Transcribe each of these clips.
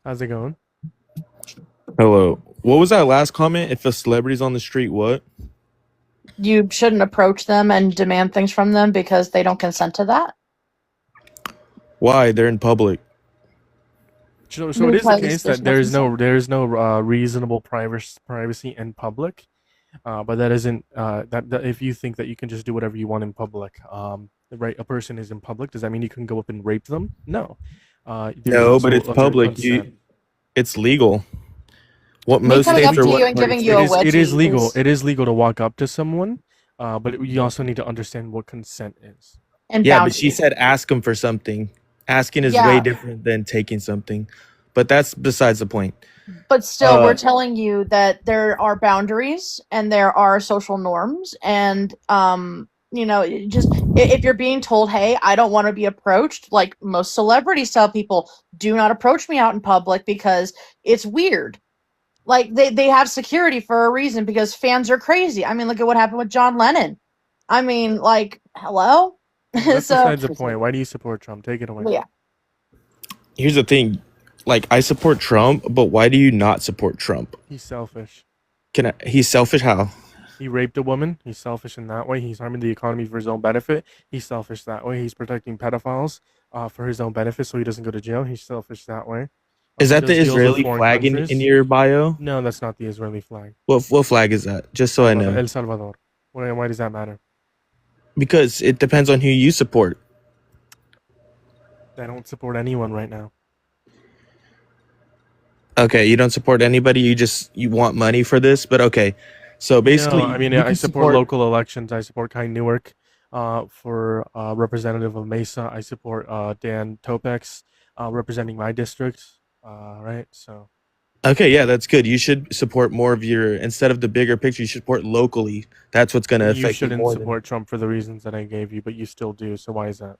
How's it going? Hello. What was that last comment? If a celebrity's on the street, what? You shouldn't approach them and demand things from them because they don't consent to that. Why? They're in public. So it is the Because case there's that no consent. there's no reasonable privacy in public, but that isn't that if you think that you can just do whatever you want in public, right? A person is in public. Does that mean you can go up and rape them? No. There's No, but also it's under public. consent. It's legal. What Me most coming states up are to what you and like giving you It a is it is wedgie legal. is It is legal to walk up to someone, but you also need to understand what consent is. and yeah, but she boundaries. said ask them for something. Asking is way Yeah, different than taking something. But that's besides the point. but still, we're Uh telling you that there are boundaries and there are social norms, and if you're being told, "Hey, I don't want to be approached," like most celebrities tell people, "Do not approach me out in public because it's weird." Like they have security for a reason because fans are crazy. I mean, look at what happened with John Lennon. I mean, like, hello. That's So besides the point. Why do you support Trump? Take it away. yeah, here's the thing. Like I support Trump, but why do you not support Trump? He's selfish. He's selfish how? He raped a woman. He's selfish in that way. He's harming the economy for his own benefit. He's selfish that way. He's protecting pedophiles for his own benefit so he doesn't go to jail. He's selfish that way. Is He that the does deals with Israeli foreign flag in countries. your bio? No, that's not the Israeli flag. What flag is that? Just so I know. El Salvador. Why does that matter? Because it depends on who you support. I don't support anyone right now. Okay, you don't support anybody. You want money for this, but okay. So No, basically, I mean you I can support support. local elections. I support Kai Newark for representative of Mesa. I support Dan Topex representing my district. Right, so Okay, yeah, that's good. You should support more of your instead of the bigger picture. You should support locally. That's what's going to you affect you shouldn't more than. support Trump for the reasons that I gave you, but you still do. So why is that?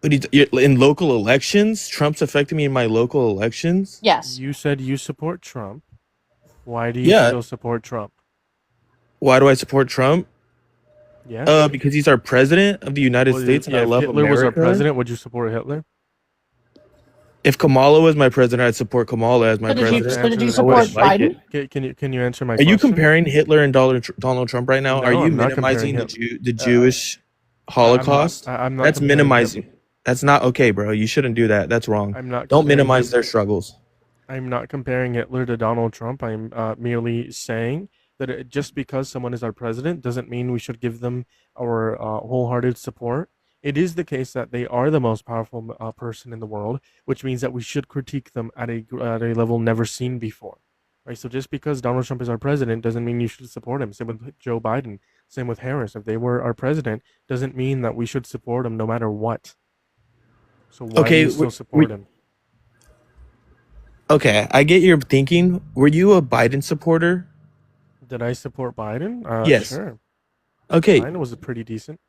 But in local elections, Trump's affecting me in my local elections. yes. You said you support Trump. Why do you Yeah. still support Trump? Why do I support Trump? Yes. Because he's our president of the United Well, States, and I yeah. If love Hitler was our America. president, would you support Hitler? If Kamala was my president, I'd support Kamala as my So did you? To president. So did answer you the I support wouldn't question, like it. Biden? can you answer my Are you question? comparing Hitler and Donald Trump right now? Are No, you I'm not comparing minimizing him. The Uh, Jewish Holocaust? I'm not That's comparing him. minimizing. That's not okay, bro. You shouldn't do that. That's wrong. I'm not Don't comparing minimize him. their struggles. I'm not comparing Hitler to Donald Trump. I'm merely saying that just because someone is our president doesn't mean we should give them our wholehearted support. It is the case that they are the most powerful person in the world, which means that we should critique them at a level never seen before. Right. So just because Donald Trump is our president doesn't mean you should support him. Same with Joe Biden. Same with Harris. If they were our president, doesn't mean that we should support him no matter what. So why do Okay, you still support him? okay. I get your thinking. Were you a Biden supporter? Did I support Biden? Yes. Sure. Okay. Biden was pretty decent.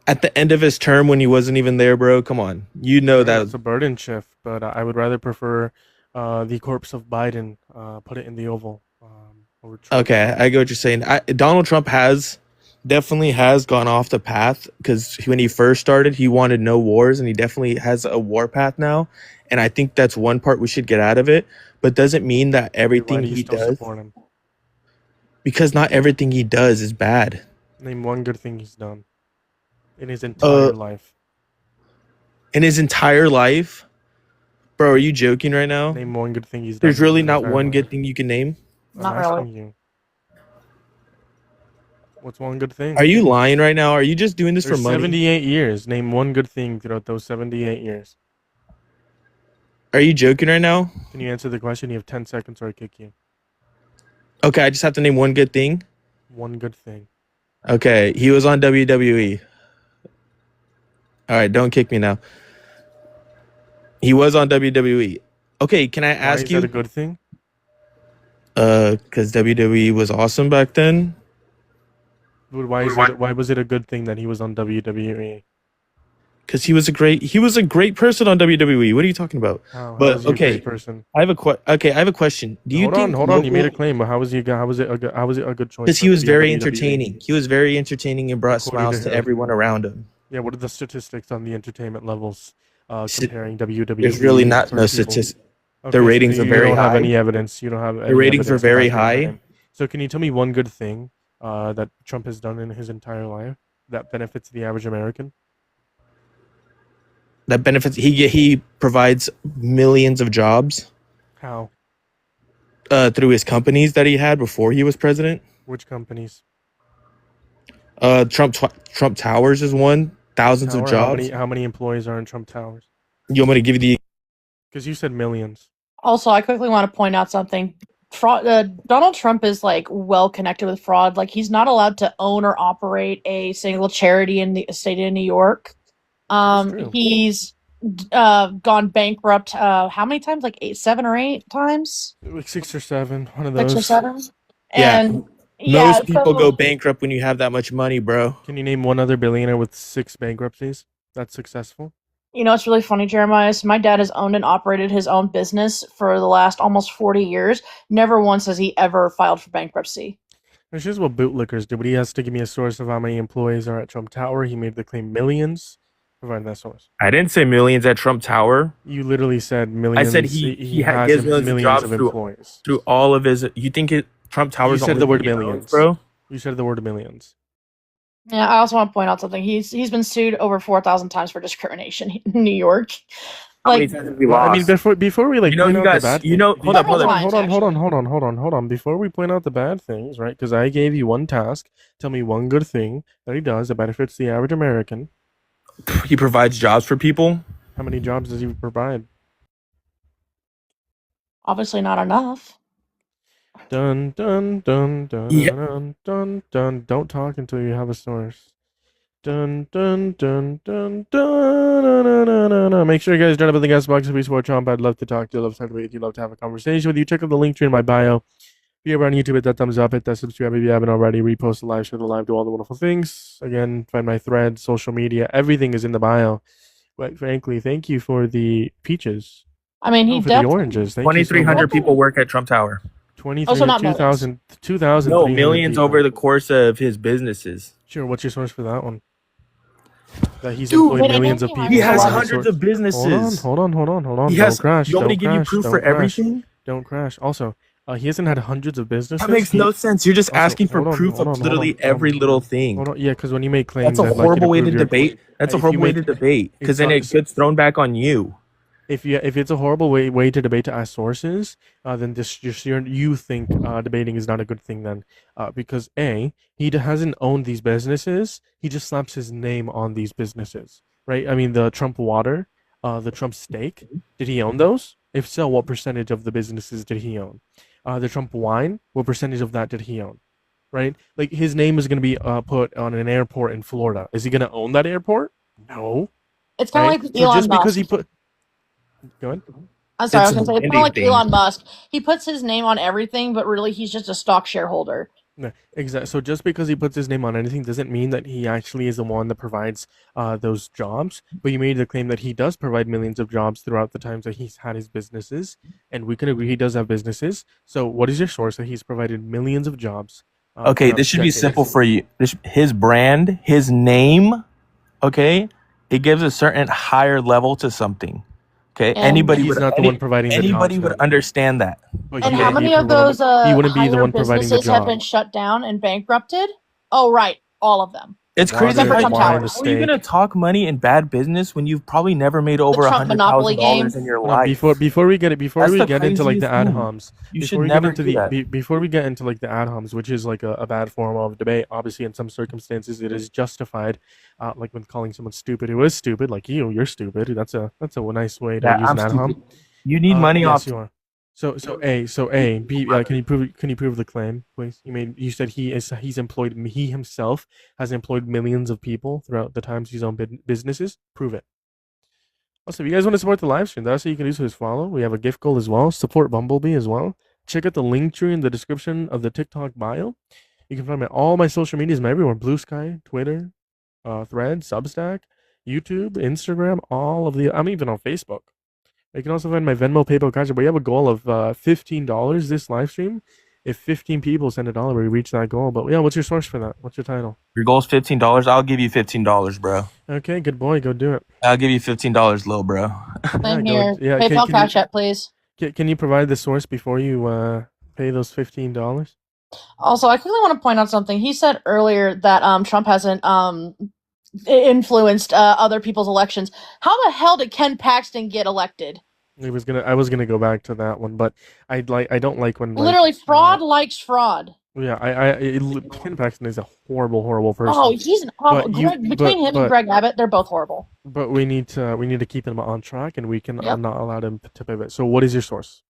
At the end of his term, when he wasn't even there, bro. Come on. You know Sure, that. that's a burden shift, but I would rather prefer the corpse of Biden, put it in the Oval over Trump. Okay, I get what you're saying. Donald Trump has definitely has gone off the path because when he first started, he wanted no wars, and he definitely has a war path now. And I think that's one part we should get out of it. But doesn't mean that Okay, why everything do you he still does, support him? because not everything he does is bad. Name one good thing he's done in his Uh, entire life. in his entire life, bro, are you joking right now? Name one good thing he's done There's in his really not entire one good life. thing you can name. I'm Not really. asking you, what's one good thing? Are you lying right now? Are you just doing this for There's money? 78 years. Name one good thing throughout those 78 years. Are you joking right now? Can you answer the question? You have 10 seconds or I kick you. Okay, I just have to name one good thing. One good thing. Okay, he was on WWE. All right, don't kick me now. He was on WWE. Okay, can I Why ask is that a you? good thing? Because WWE was awesome back then. But why was it a good thing that he was on WWE? Because he was a great person on WWE. What are you talking about? How But is he a great okay, person? I have a question. Do you think Hold on. You made a local? claim, but how was it a good choice Because for he him to was be on very WWE? entertaining. He was very entertaining and brought According to smiles to who? everyone around him. Yeah, what are the statistics on the entertainment levels comparing There's really WWE with not no certain people. statistics. The Okay, so ratings are you very don't have high. any evidence. You don't have The any ratings are evidence to very back your high. claim. So can you tell me one good thing that Trump has done in his entire life that benefits the average American? That benefits. He provides millions of jobs How? through his companies that he had before he was president. Which companies? Trump Towers is one. Trump Thousands of Tower. jobs. How many employees are in Trump Towers? You want me to give you the? Because you said millions. Also, I quickly want to point out something. Fraud, Donald Trump is like well connected with fraud. Like he's not allowed to own or operate a single charity in the state of New York. That's true. He's gone bankrupt. How many times? Like eight, 7 or 8 times, Like 6 or 7, one of 6 or 7. those. Yeah, And yeah, most people so go bankrupt when you have that much money, bro. Can you name one other billionaire with 6 bankruptcies that's successful? it's really funny, Jeremiah. So my dad has owned and operated his own business for the last almost 40 years. Never once has he ever filed for bankruptcy. That's just what bootlickers do, but he has to give me a source of how many employees are at Trump Tower. He made the claim millions. Provide that source. I didn't say millions at Trump Tower. You literally said I said millions. He has gives millions of millions jobs of through employees. all of his. You think Trump You Tower's the said only the word thing he owns, millions. bro? You said the word millions. Yeah, I also want to point out something. He's been sued over 4,000 times for discrimination in New York. How many Like times have we Well, I mean, lost? before we like You know, point you out the guys. bad You thing, know, hold up, several hold up. times, hold on. Before we point out the bad things, right? Because I gave you one task. Tell me one good thing that he does that benefits the average American. He provides jobs for people. How many jobs does he provide? obviously not enough. Dun dun dun dun Yeah. dun dun dun. Don't talk until you have a source. Dun dun dun dun dun. Dun, dun, dun, dun, dun. Make sure you guys join up in the guest box if you support Trump. I'd love to talk to you. Love to talk with you. Love to have a conversation with you. Check out the link tree in my bio. If you're ever on YouTube, hit that thumbs up, hit that subscribe if you haven't already. Repost the live, share the live, do all the wonderful things. Again, find my thread, social media, everything is in the bio. But frankly, thank you for the peaches. I mean, he Oh, for the definitely. oranges. Thank you so 2,300 much. people work at Trump Tower. 23, Not millions. No, 2,300 millions people. over the course of his businesses. Sure, what's your source for that one? That he's Dude, employed Wait, I know millions he of people. hires He has a lot of- hundreds of businesses. Hold on. He Don't has. crash. You want me Don't to give you crash. proof Don't for crash. everything? Don't crash. Also, he hasn't had hundreds of businesses. That makes no sense. You're just Also, asking for hold on, proof hold of on, literally hold on, every hold on. little thing. Hold on. Yeah, because when you make claims, That's a I'd like you horrible way prove to your- debate. That's a if you horrible way make- to debate because then it's- it gets thrown back on you. if it's a horrible way to debate to ask sources, then you think debating is not a good thing then, because he hasn't owned these businesses. He just slaps his name on these businesses, right? I mean, the Trump water, the Trump steak. Did he own those? If so, what percentage of the businesses did he own? The Trump wine, what percentage of that did he own? Right? Like his name is going to be put on an airport in Florida. Is he going to own that airport? No. It's kind of Right? like So Elon just because Musk. he put, go ahead. I'm sorry, I It's was a gonna say it's kind of branding like thing. Elon Musk. He puts his name on everything, but really he's just a stock shareholder. No, exactly. So just because he puts his name on anything doesn't mean that he actually is the one that provides those jobs. But you made the claim that he does provide millions of jobs throughout the times that he's had his businesses, and we can agree he does have businesses. So what is your source that he's provided millions of jobs? Okay, throughout this should be decades? simple for you. His brand, his name, okay, it gives a certain higher level to something. Okay, And anybody He's would not the one providing the anybody jobs, would then. understand that. But And he how wouldn't many be of the one- those he wouldn't be the higher one providing the businesses have job. been shut down and bankrupted? Oh, right, all of them. It's Water, crazy. Except for How, Trump wine, Towers. the how are you gonna steak. talk money in bad business when you've probably never made over Trump Monopoly $100,000 game. in your Hold on, life? before we get it, That's the into like the craziest ad thing. homs, You should before we get never into do that. before we get into like the ad homs, which is like a bad form of debate. Obviously, in some circumstances, it is justified. Like when calling someone stupid who is stupid, like you're stupid. That's a nice way to Yeah, use I'm an ad hom. stupid. You need money Yes, off. you are. B. Can you prove the claim, please? You said he himself has employed millions of people throughout the times he's owned businesses. Prove it. Also, if you guys want to support the live stream, that's what you can do. So is follow. We have a gift goal as well. Support Bumblebee as well. Check out the link tree in the description of the TikTok bio. You can find all my social medias. I'm everywhere: Blue Sky, Twitter, Thread, Substack, YouTube, Instagram. All of the. I'm even on Facebook. You can also find my Venmo, PayPal, Cash App. We have a goal of $15 this live stream, if 15 people send $1, we reach that goal. But yeah, what's your source for that? What's your title? Your goal's $15. I'll give you $15, bro. Okay, good boy. Go do it. I'll give you $15, little bro. Yeah, Same go. here. Yeah, PayPal Cash App, please. can you provide the source before you pay those $15? Also, I quickly want to point out something. He said earlier that Trump hasn't influenced other people's elections. How the hell did Ken Paxton get elected? I was gonna go back to that one, but I don't like when Literally, fraud likes fraud. Yeah, Ken Paxton is a horrible person. Oh, he's an awful. But you, Between him and Greg Abbott, they're both horrible. But we need to keep him on track, and we can Yep. not allow him to pivot. So, what is your source?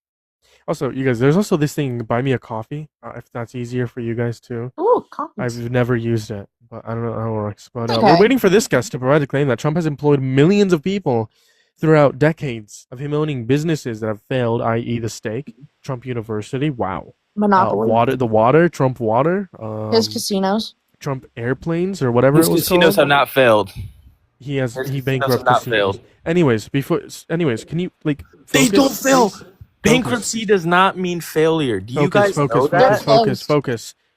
Also, you guys, there's also this thing, buy me a coffee, if that's easier for you guys too. Ooh, coffee. I've never used it, but I don't know how it works. But Okay. we're waiting for this guest to provide a claim that Trump has employed millions of people throughout decades of him owning businesses that have failed, i.e., the steak, Trump University, wow, Monopoly. Trump Water, His casinos. Trump Airplanes, or whatever His it was casinos called. have not failed. He casinos bankrupt have not casinos. failed. Anyways, can you They focus, don't fail. please? Bankruptcy does not mean failure. Do you guys know that?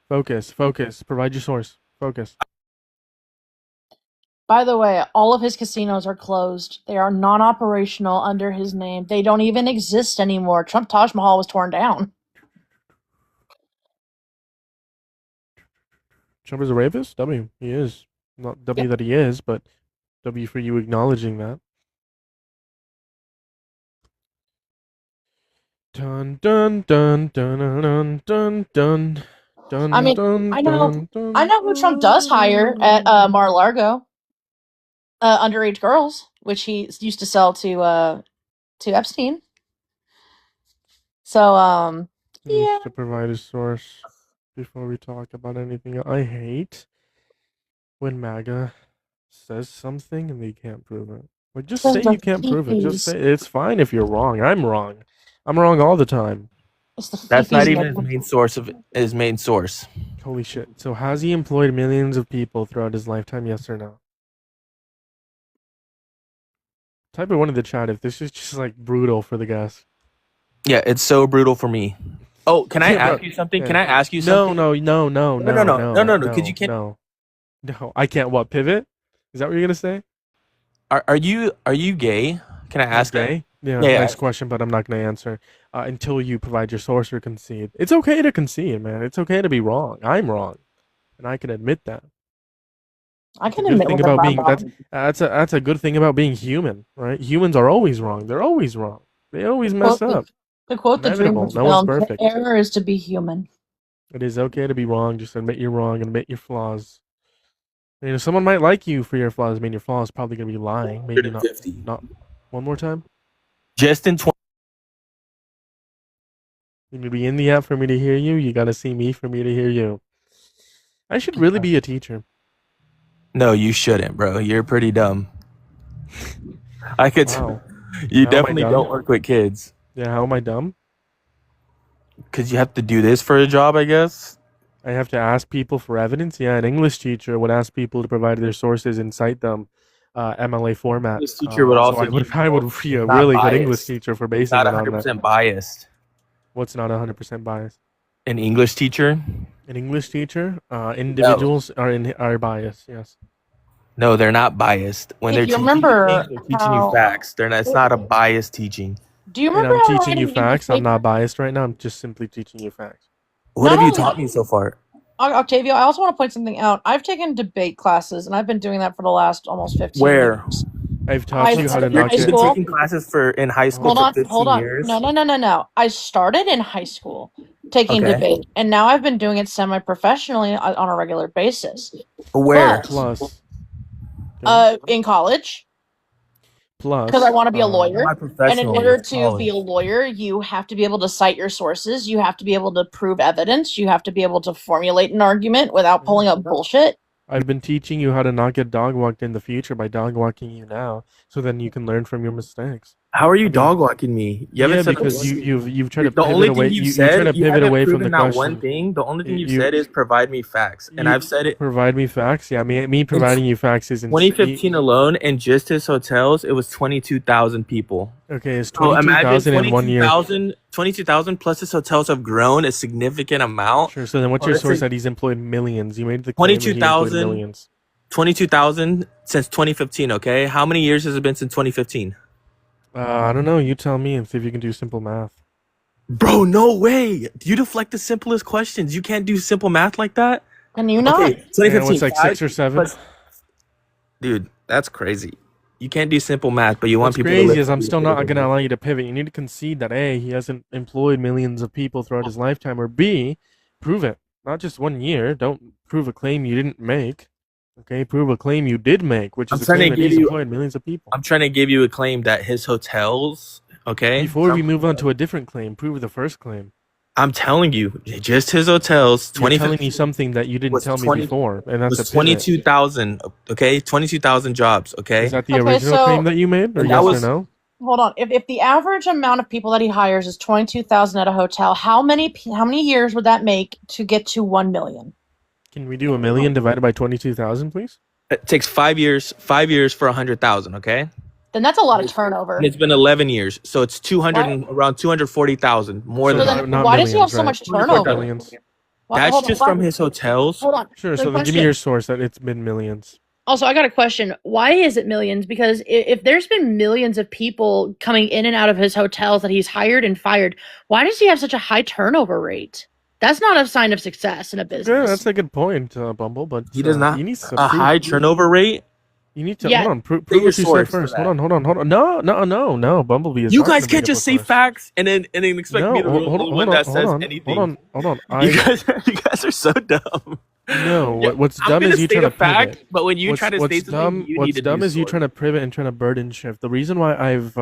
Focus. Provide your source. Focus. By the way, all of his casinos are closed. They are non-operational under his name. They don't even exist anymore. Trump Taj Mahal was torn down. Trump is a rapist? W. He is. Not W that he is, but W for you acknowledging that. Dun dun dun dun dun dun dun dun. I mean, I know who Trump does hire at Mar-a-Lago. Underage girls, which he used to sell to Epstein. So He needs yeah. to provide a source before we talk about anything else. I hate when MAGA says something and they can't prove it. Like, just say you can't prove it. Just say it's fine if you're wrong. I'm wrong. I'm wrong all the time. That's not even his main source. Holy shit. So has he employed millions of people throughout his lifetime, yes or no? Type in one in the chat if this is just like brutal for the guys. Yeah, it's so brutal for me. Oh, can I ask you something? Can I ask you something? No. Could you No, I can't. What, pivot? Is that what you're gonna say? Are you gay? Can I ask gay? that? Yeah, nice question, but I'm not gonna answer until you provide your source or concede. It's okay to concede, man. It's okay to be wrong. I'm wrong, and I can admit that. I can admit thing about being that's a good thing about being human, right? Humans are always wrong. They're always wrong. They always mess up. The quote the dream of no one's perfect. Error is to be human. It is okay to be wrong. Just admit you're wrong. Admit your flaws. You know, someone might like you for your flaws. I mean, your flaw is probably gonna be lying. Maybe not. Not one more time. Just in 20. You need to be in the app for me to hear you. You gotta see me for me to hear you. I should really be a teacher. No, you shouldn't, bro. You're pretty dumb. I could. Wow. You definitely don't work with kids. Yeah, how am I dumb? Because you have to do this for a job, I guess. I have to ask people for evidence. Yeah, an English teacher would ask people to provide their sources and cite them, MLA format. This teacher would also. I would be a really good English teacher for basing it on that. Not 100% biased. What's not 100% biased? An English teacher. An English teacher. Individuals are biased. Yes. No, they're not biased. When they're teaching you facts. It's not a biased teaching. Do you remember? I'm teaching you facts. I'm not biased right now. I'm just simply teaching you facts. What have you taught me so far? Octavio, I also want to point something out. I've taken debate classes, and I've been doing that for the last almost 15 years. I've taught you how to knock it. You've been taking classes in high school for 15 years? No. I started in high school taking debate, and now I've been doing it semi-professionally on a regular basis. Where? Plus. In college. Plus. Because I want to be a lawyer. And in order to be a lawyer, you have to be able to cite your sources. You have to be able to prove evidence. You have to be able to formulate an argument without pulling up bullshit. I've been teaching you how to not get dog walked in the future by dog walking you now, so then you can learn from your mistakes. How are you dog walking me? Because you've tried to the only pivot away. thing you said, you pivot away from the not question. One thing. The only thing you said is provide me facts, and I've said it. Provide me facts. Yeah, me providing you facts is. 2015 alone, in just his hotels, it was 22,000 people. Okay, it's 22,000 in 1 year. 22,000 plus his hotels have grown a significant amount. Sure. So then, what's Well, your let's source say that he's employed millions? You made the claim that he employed 22,000 millions. 22,000 since 2015, okay? How many years has it been since 2015? I don't know. You tell me and see if you can do simple math. Bro, no way. You deflect the simplest questions. You can't do simple math like that? Can you not? Okay, And 2015. what's like 6 or 7? Plus, dude, that's crazy. You can't do simple math, but you want What's people to crazy listen is to I'm you still say not it. gonna allow you to pivot. You need to concede that A, he hasn't employed millions of people throughout his lifetime, or B, prove it. Not just 1 year. Don't prove a claim you didn't make. Okay, prove a claim you did make, which I'm is a trying claim to that give he's you employed millions of people. I'm trying to give you a claim that his hotels, okay? Before we move on to a different claim, prove the first claim. I'm telling you, just his hotels, You're telling 2015 me something that you didn't was tell me 20 before, and that's a was pivot. 22,000, okay? 22,000 jobs, Is okay? that the Okay, original claim so that you made, or And that yes or was no? hold on. If the average amount of people that he hires is 22,000 at a hotel, how many years would that make to get to 1 million? Can we do a million divided by 22,000, please? it takes 5 years for 100,000, okay? Then that's a lot of And turnover. it's been 11 years, so it's 200 Why? and around 240,000 more So So than then, not why does he have millions, so right? much Not turnover? millions. that's Hold on. just from his hotels. Hold on. Sure. The So then give me your question. source that it's been millions. Also, I got a question. Why is it millions? Because if there's been millions of people coming in and out of his hotels that he's hired and fired, why does he have such a high turnover rate? That's not a sign of success in a Okay, business. that's a good point, Bumble. But He does not you need to a high turnover rate. You need to Yeah. hold on. Prove Say your what you said source for first. that. Hold on. No. Bumblebee is You not guys gonna bring can't up just a say source. facts and then expect No, me to be the hold only on, one that says anything. hold on. You guys are so dumb. No. Yeah, What's I'm dumb gonna is you trying state to a fact, pivot. but when you try to state something, you need What's to do dumb is you source. trying to pivot and trying to burden shift. The reason why I've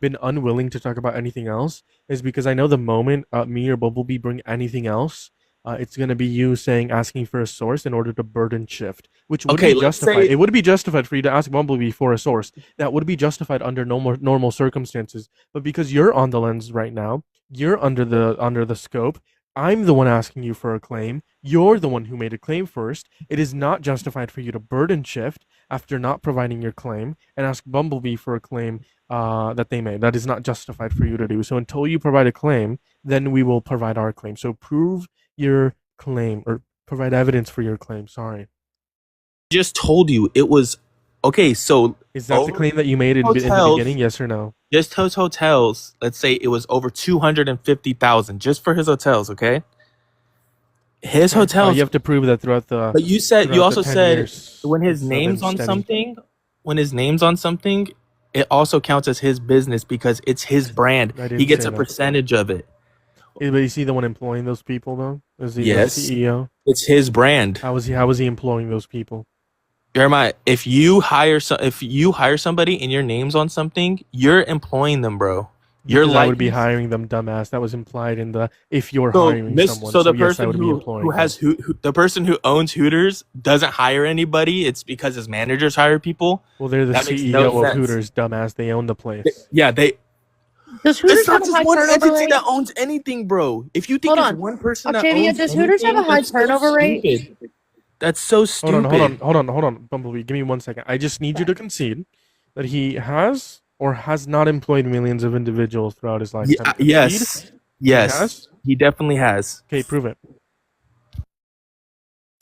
been unwilling to talk about anything else is because I know the moment me or Bumblebee bring anything else, it's gonna be you asking for a source in order to burden shift, which would Okay, be let's justified. say It would be justified for you to ask Bumblebee for a source. That would be justified under normal circumstances. But because you're on the lens right now, you're under the scope. I'm the one asking you for a claim. You're the one who made a claim first. It is not justified for you to burden shift after not providing your claim and ask Bumblebee for a claim that they made. That is not justified for you to do. So until you provide a claim, then we will provide our claim. So prove your claim or provide evidence for your claim. Sorry. just told you it was okay. So Is that the over claim that you made in the beginning? hotels, Yes or no? just his hotels. Let's say it was over 250,000 just for his hotels. Okay, his Okay. You hotels. have to prove that throughout But you the also 10 said years. when his It's been name's on steady. something, it also counts as his business because it's his brand. I He didn't gets say a that. percentage of it. But is he the one employing those people though? Is he the Yes, CEO? it's his brand. How is he employing those people? Jeremiah, if you hire somebody and your name's on something, you're employing them, bro. Your Because I would be likeness. hiring them, dumbass. That was implied in the if you're So hiring someone. so So the yes, I person would be who employing them. has the person who owns Hooters doesn't hire anybody. It's because his managers hire people. Well, they're the That makes CEO no of sense. Hooters, dumbass. They own the place. Yeah, Does Hooters it's not have a just high one turnover entity rate? that owns anything, bro. If you think Hold it's on. one person that Octavia, owns does Hooters have a anything, high that's so turnover rate? stupid. That's so stupid. Hold on, Bumblebee. Give me 1 second. I just need you to concede that he has or has not employed millions of individuals throughout his lifetime. Concede. Yes. He Yes. has. He definitely has. Okay, prove it.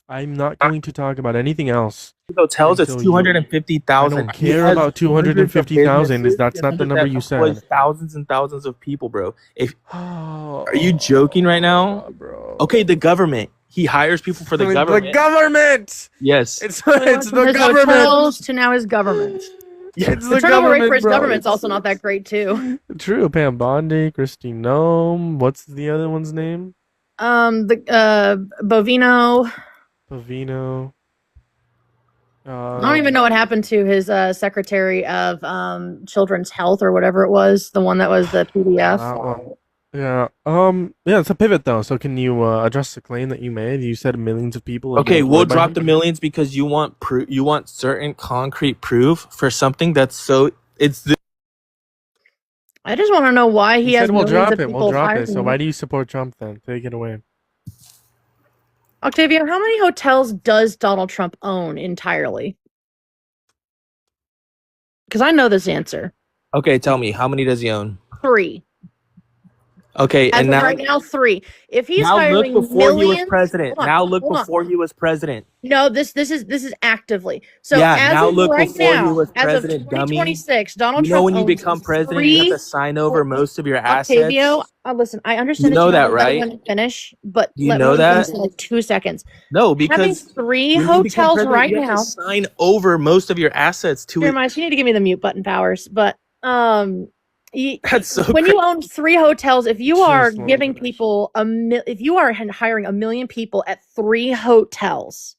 I'm not going to talk about anything else. Hotels, it's Until you- 250,000. I don't care about 250,000. That's not the number you said. Thousands and thousands of people, bro. Oh, Are you joking right now? bro? Okay, the government. He hires people for the government. The government. Yes. It's So he went it's from the his government. hotels to now his government. It's The the turnover rate government, for his bro. government's also not that great too. True. Pam Bondi, Christine Nome. What's the other one's name? The Bovino. Pavino. I don't even know what happened to his Secretary of Children's Health or whatever it was, the one that was the PDF. That one. Yeah. Yeah. It's a pivot though. So can you address the claim that you made? You said millions of people. have been Okay, we'll employed by drop him? the millions because you want you want certain concrete proof for something that's so I just want to know why he You has said we'll millions drop of it. people We'll drop hiring it. So him. why do you support Trump then? Take it away. Octavia, how many hotels does Donald Trump own entirely? Because I know this answer. Okay, tell me, how many does he own? 3. Okay, As and of now right now, 3. If he's now look hiring before he was millions, president. hold on, Now look hold on. before he was president. No, this is actively. So Yeah, as now of look right before he now, was as of president, dummy. 2026, Donald You know Trump when you owns become president, you have to 3. sign over most of your assets. Octavio, listen, I You understand that know you that, haven't let right? me finish, but Do you let me know finish that? in like 2 seconds. No, Having because 3 when you become hotels president, right you have to now. sign over most of your assets to it. Jeremiah, you need to give me the mute button powers. But That's so when crazy. you own 3 hotels, if you are Just let me giving finish. people if you are hiring 1 million people at 3 hotels,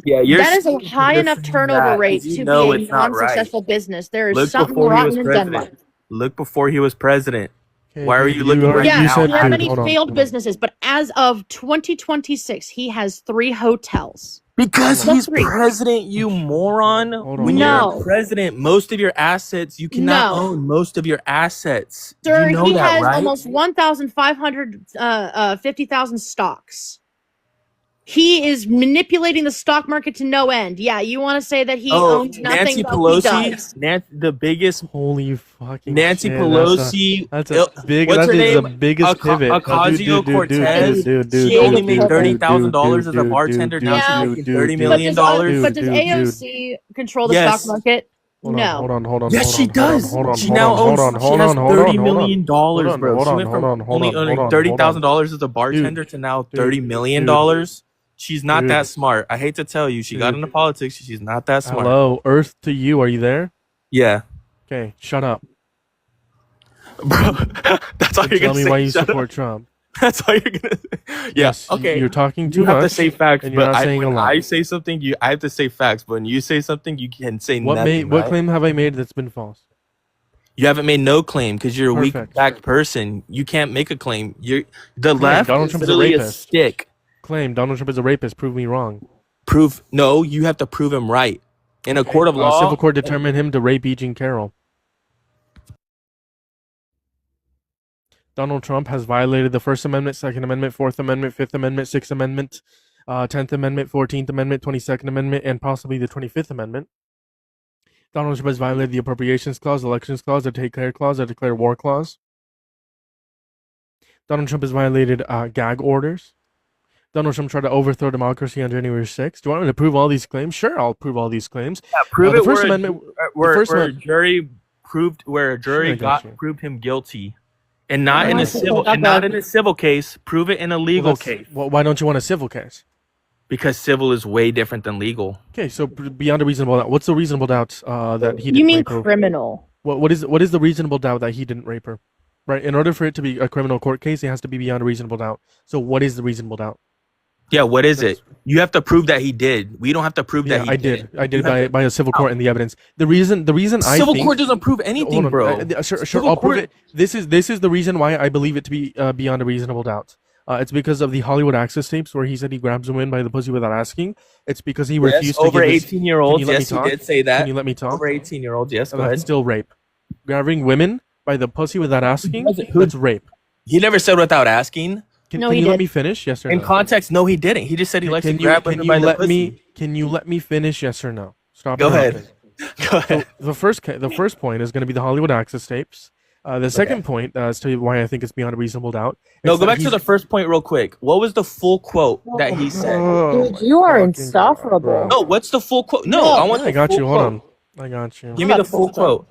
Yeah, you're that is a stupid high for enough saying turnover that because rate you to be know a it's not right. non-successful business. There is Look something before he was rotten in president. Denmark. Look before he was president. Okay, Why are dude, you looking right Yeah, you now he said, has at dude, many it? hold on, failed hold on. businesses, but as of 2026, he has 3 hotels. Because Hold on. he's Just 3. president, you moron. Hold When on, you're a No. president, most of your assets, you cannot No. own most of your assets. You Sir, know he that, has right? almost 1,550,000 stocks. He is manipulating the stock market to no end. Yeah, you want to say that he Oh, owns nothing, Nancy but he Pelosi, does. The biggest Holy fucking Nancy shit! Pelosi. That's a big. What's That her is the name? biggest pivot. Ocasio Cortez. She only Big made pivot. $30,000 as a bartender. Now she's Yeah, making $30 but million. does AOC control the stock Yes. market? Hold on, hold No. on, hold on, Yes, hold she on, hold on, does. hold on, She hold now on, hold owns. on, She hold has on, hold on, $30 hold on, million hold on, bro. hold She on, went hold from on, hold only on, hold earning on, hold on. $30,000 as a bartender Dude, to now dude, $30 million. She's not dude, that smart. I hate to tell you, she got dude. into politics. She's not that smart. Hello, Earth to you. Are you there? Yeah, Okay, shut up. bro. That's all And you're tell gonna me say. why you Shut up. support Trump. That's all you're gonna say. Yeah. Yes, Okay. you're talking You too have to much, say facts, and you're but not saying a when lot. I say something, I have to say facts. But when you say something, you can say What nothing, what right? claim have I made that's been false? You haven't made no claim because you're a weak Perfect. backed person. You can't make a claim. The Claim left Donald is Trump is a literally a rapist. stick. Claim Donald Trump is a rapist. Prove me wrong. Prove no. You have to prove him right in a Okay. court of Civil law. court determined him to rape E. Jean Carroll. Donald Trump has violated the First Amendment, Second Amendment, Fourth Amendment, Fifth Amendment, Sixth Amendment, 10th Amendment, 14th Amendment, 22nd Amendment, and possibly the 25th Amendment. Donald Trump has violated the Appropriations Clause, Elections Clause, the Take Care Clause, the Declare War Clause. Donald Trump has violated gag orders. Donald Trump tried to overthrow democracy on January 6th. Do you want me to prove all these claims? Sure, I'll prove all these claims. Yeah, prove The it First where Amendment. where First where a Amendment. jury proved where a Sure, I jury got you. proved him guilty, and not I in a got you. civil and not in a civil case. Prove it in a legal case Why don't you want a civil case? because civil is way different than legal. Okay, so beyond a reasonable doubt, what's the reasonable doubt that he You didn't mean rape her? criminal? What is the reasonable doubt that he didn't rape her? Right. In order for it to be a criminal court case, it has to be beyond a reasonable doubt. So what is the reasonable doubt? Yeah, what is it? You have to prove that he did. We don't have to prove that he I did. did. I did by a civil court and the evidence. The reason I Civil think court doesn't prove anything, hold on, bro. sure, I'll prove it. This is the reason why I believe it to be beyond a reasonable doubt. It's because of the Hollywood Access tapes where he said he grabs women by the pussy without asking. It's because he refused to Over give his. 18-year-olds. Can you let me Yes, he talk? did say that. Can you let me talk? Over 18-year-olds. Yes, go That's ahead. still rape. Grabbing women by the pussy without asking. Who- That's rape. He never said without asking. No, Can he you let did. me finish? Yes or In no? context, no, he didn't. He just said he likes to grab women by the pussy. Can you let me finish? Yes or no? Stop Go interrupting. ahead. Go ahead. So the first point is going to be the Hollywood Access tapes. The second point as to why I think it's beyond a reasonable doubt. No, go back to the first point real quick. What was the full quote that he said? Dude, you are insufferable. No, what's the full quote? No, I want the I got full you. quote. Hold on. I got you. Give me the full quote.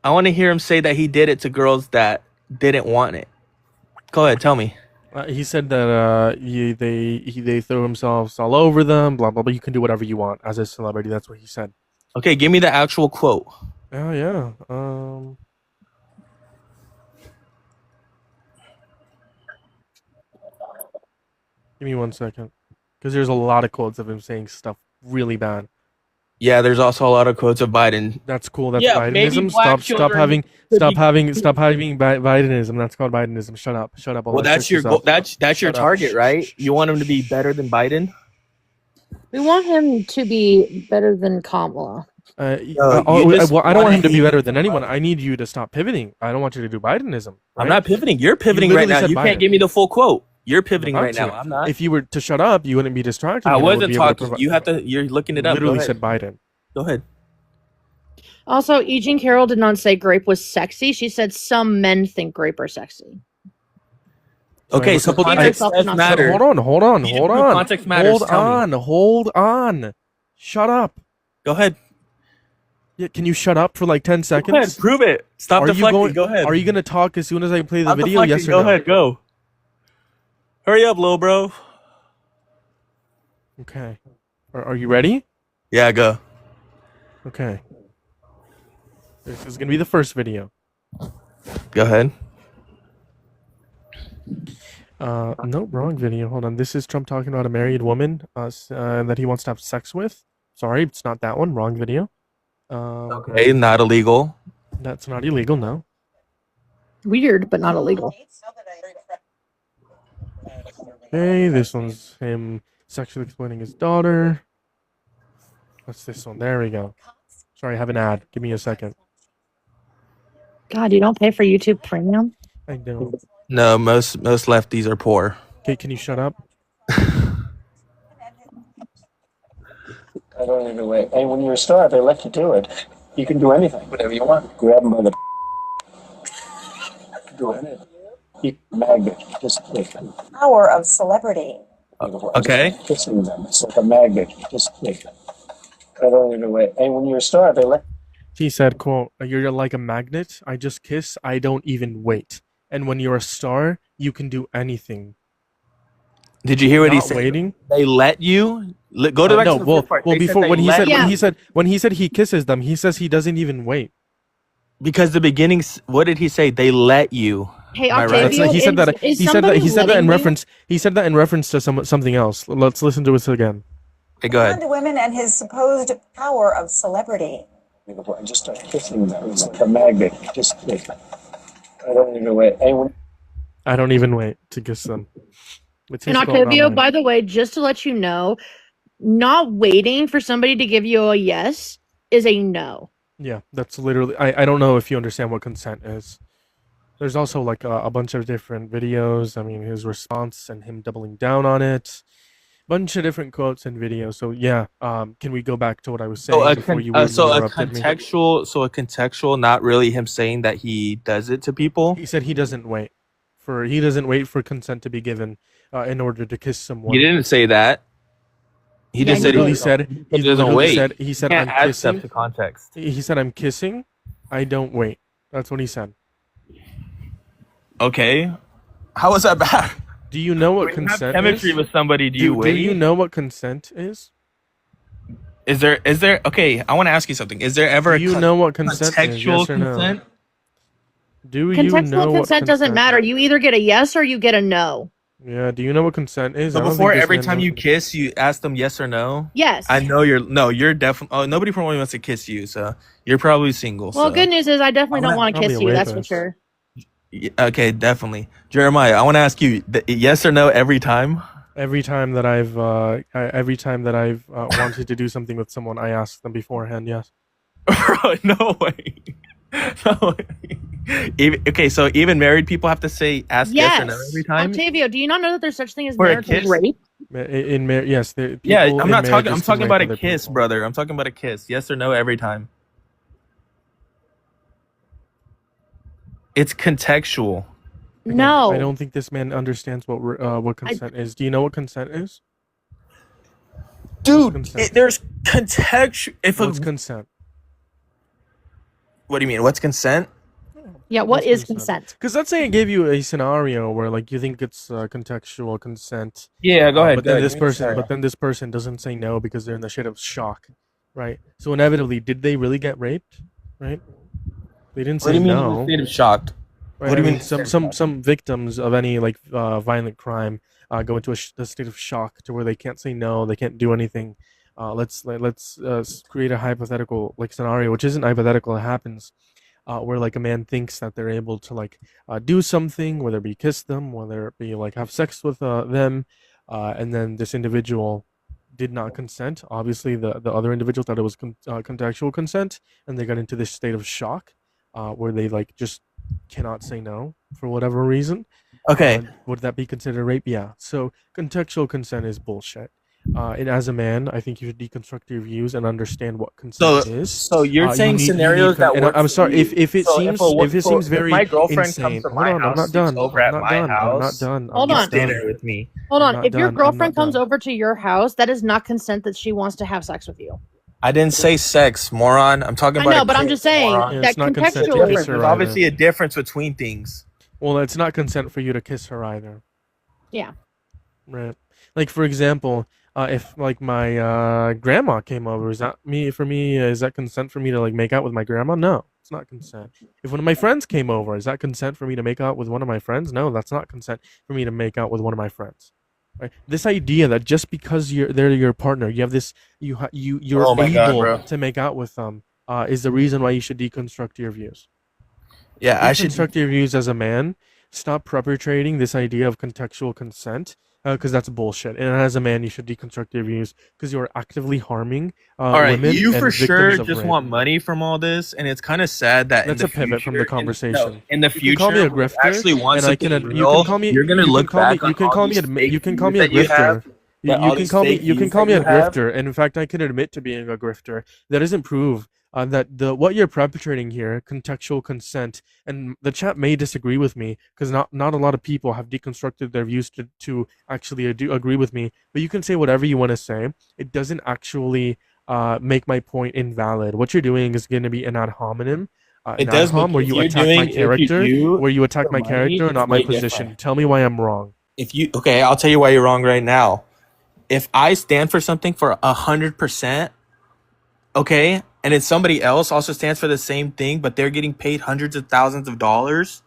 I want to hear him say that he did it to girls that didn't want it. Go ahead, tell me. He said that they throw themselves all over them. Blah blah blah. You can do whatever you want as a celebrity. That's what he said. Okay, give me the actual quote. Oh yeah. Give me 1 second, because there's a lot of quotes of him saying stuff really bad. Yeah, there's also a lot of quotes of Biden. That's cool. That's Yeah, maybe Bidenism. black Stop having Bidenism. That's called Bidenism. Shut up. Well, that's your goal. That's your target, right? You want him to be better than Biden? We want him to be better than Kamala. I don't want him to be better than anyone. I need you to stop pivoting. I don't want you to do Bidenism. Right? I'm not pivoting. You're pivoting right now. You can't give me the full quote. You're pivoting right now. I'm not. If you were to shut up, you wouldn't be distracted. I wasn't talking. You have to. You're looking it up. Literally said Biden. Go ahead. Also, E. Jean Carroll did not say grape was sexy. She said some men think grape are sexy. Okay, we're so Keep context yourself does to matter. hold on, hold on, You hold prove on. context matters. Hold Tell me. on, hold on. Shut up. Go ahead. Yeah, can you shut up for like 10 Go ahead. seconds? Prove it. Stop Are you deflecting. going Go ahead. are you going to talk as soon as I play the Stop video? deflecting. Yes or Go no? ahead. Go. Hurry up, little bro. Okay. Are you ready? Yeah, go. Okay. This is going to be the first video. Go ahead. No, wrong video. Hold on. This is Trump talking about a married woman that he wants to have sex with. Sorry, it's not that one. Wrong video. Okay, not illegal. That's not illegal, no. weird, but not illegal. Okay, this one's him sexually exploiting his daughter. What's this one? There we go. Sorry, I have an ad. Give me a second. God, you don't pay for YouTube Premium? I don't. No, most lefties are poor. Okay, can you shut up? I don't even wait. And when you're a star, they let you do it. You can do anything, whatever you want. Grab them by the do anything. You magnet, just click. Power of celebrity. Okay. Kissing them, it's like a magnet, just click. I don't even wait. And when you're a star, they let. He said, quote, "You're like a magnet. I just kiss. I don't even wait. And when you're a star, you can do anything." Did you hear what he Not said? waiting. They let you go to back No, to the well, first part. well, They said before they when he let said you- when he said he kisses them, he says he doesn't even wait. because the beginnings. What did he say? They let you. Hey, Am I right? That's Octavio, he said that is he said that somebody he said that in letting you? reference he said that in reference to something else. Let's listen to it again. Okay, go On ahead. to women and his supposed power of celebrity. And just start kissing them, it's like a magnet, just click. I don't even wait. And when I don't even wait to kiss them. It's his And quote, not Octavio, mine. by the way, just to let you know, not waiting for somebody to give you a yes is a no. Yeah, that's literally. I don't know if you understand what consent is. There's also like a bunch of different videos. I mean, his response and him doubling down on it. Bunch of different quotes and videos. So yeah, can we go back to what I was saying before you rudely interrupted me? a contextual, not really him saying that he does it to people. He said he doesn't wait for consent to be given in order to kiss someone. He didn't say that. He Yeah, just he said literally did. said he doesn't wait. He said Can't I'm add stuff kissing. to context. He said I'm kissing. I don't wait. That's what he said. Okay, how is that bad? Do you know what When you have consent chemistry is? with somebody, do you wait? Do you know what consent is? Is there okay? I want to ask you something. Is there ever Do you know what consent is? contextual Yes or no? consent? Do you Contextual know what consent doesn't matter. You either get a yes or you get a no. Yeah. Do you know what consent is? So I don't before think this every man time knows you what- kiss, you ask them yes or no. Yes. I know you're definitely. Oh, nobody probably wants to kiss you, so you're probably single. Well, so. good news is I definitely I'm don't not want to probably kiss a you. That's for rapist. sure. Okay, definitely, Jeremiah. I want to ask you, yes or no every time. Every time that I've wanted to do something with someone, I ask them beforehand. Yes. No way. No way. Okay, so even married people have to ask yes or no Yes. every time. Octavio, do you not know that there's such thing as For a marital kiss? rape? Yes. Yeah, people I'm in not talking. marriages I'm can talking rape about a other kiss, people. brother. I'm talking about a kiss. Yes or no every time. It's contextual. Again, No. I don't think this man understands what consent is. Do you know what consent is? Dude, consent? there's contextual. What's consent? What do you mean? What's consent? Yeah, what What's is consent? Because let's say I gave you a scenario where like you think it's contextual consent. Yeah, go ahead. But then this person doesn't say no because they're in the shit of shock, right? So inevitably, did they really get raped? Right? They didn't What do say you mean? no. In a state of shocked. Right? What do you I mean? Some victims of any like violent crime go into a state of shock to where they can't say no, they can't do anything. Let's create a hypothetical like scenario, which isn't hypothetical. It happens where like a man thinks that they're able to like do something, whether it be kiss them, whether it be like have sex with them, and then this individual did not consent. Obviously, the other individual thought it was contextual consent, and they got into this state of shock where they like just cannot say no for whatever reason. Okay. Would that be considered rape? Yeah. So contextual consent is bullshit. And as a man, I think you should deconstruct your views and understand what So, consent is. so you're saying You need scenarios that and work I'm for sorry you. So if it seems if very my girlfriend comes insane. to Hold my on, I'm house, not sleeps done. over at my I'm not house, done. I'm Hold not eats on. dinner done. with me. Hold I'm on. not If your done. I'm not girlfriend comes done. over to your house, that is not consent that she wants to have sex with you. I didn't say sex, moron. I'm talking I about a know, but I'm kiss, just saying moron. Yeah, it's that not consent to contextually. kiss Difference. her There's either. obviously a difference between things. Well, it's not consent for you to kiss her either. Yeah. Right. Like for example, if like my grandma came over, is that me for me? Is that consent for me to like make out with my grandma? No, it's not consent. If one of my friends came over, is that consent for me to make out with one of my friends? No, that's not consent for me to make out with one of my friends. Right? This idea that just because they're your partner, you have this you're Oh my god, able bro. to make out with them is the reason why you should deconstruct your views. Yeah, I should. Deconstruct your views as a man. Stop perpetrating this idea of contextual consent because that's bullshit. And as a man, you should deconstruct your views because you are actively harming All right, women you for and victims sure of just rape. want money from all this, and it's kind of sad that in That's the a pivot from the future, conversation. in the You can call me future, a when you grifter, actually want and I something can you can real, call me you're gonna look back on you can all call me these fake you can call views me a that you have, grifter. You all can these call me fake views that a you have. grifter, and in fact, I can admit to being a grifter. That doesn't prove that the what you're perpetrating here, contextual consent, and the chat may disagree with me because not a lot of people have deconstructed their views to actually agree with me. But you can say whatever you want to say. It doesn't actually make my point invalid. What you're doing is going to be an ad hominem, It does make where if you you're attack my doing if you character, do for money, not it's my way different. position. Tell me why I'm wrong. If you okay, I'll tell you why you're wrong right now. If I stand for something for 100%, okay, and then somebody else also stands for the same thing, but they're getting paid hundreds of thousands of dollars,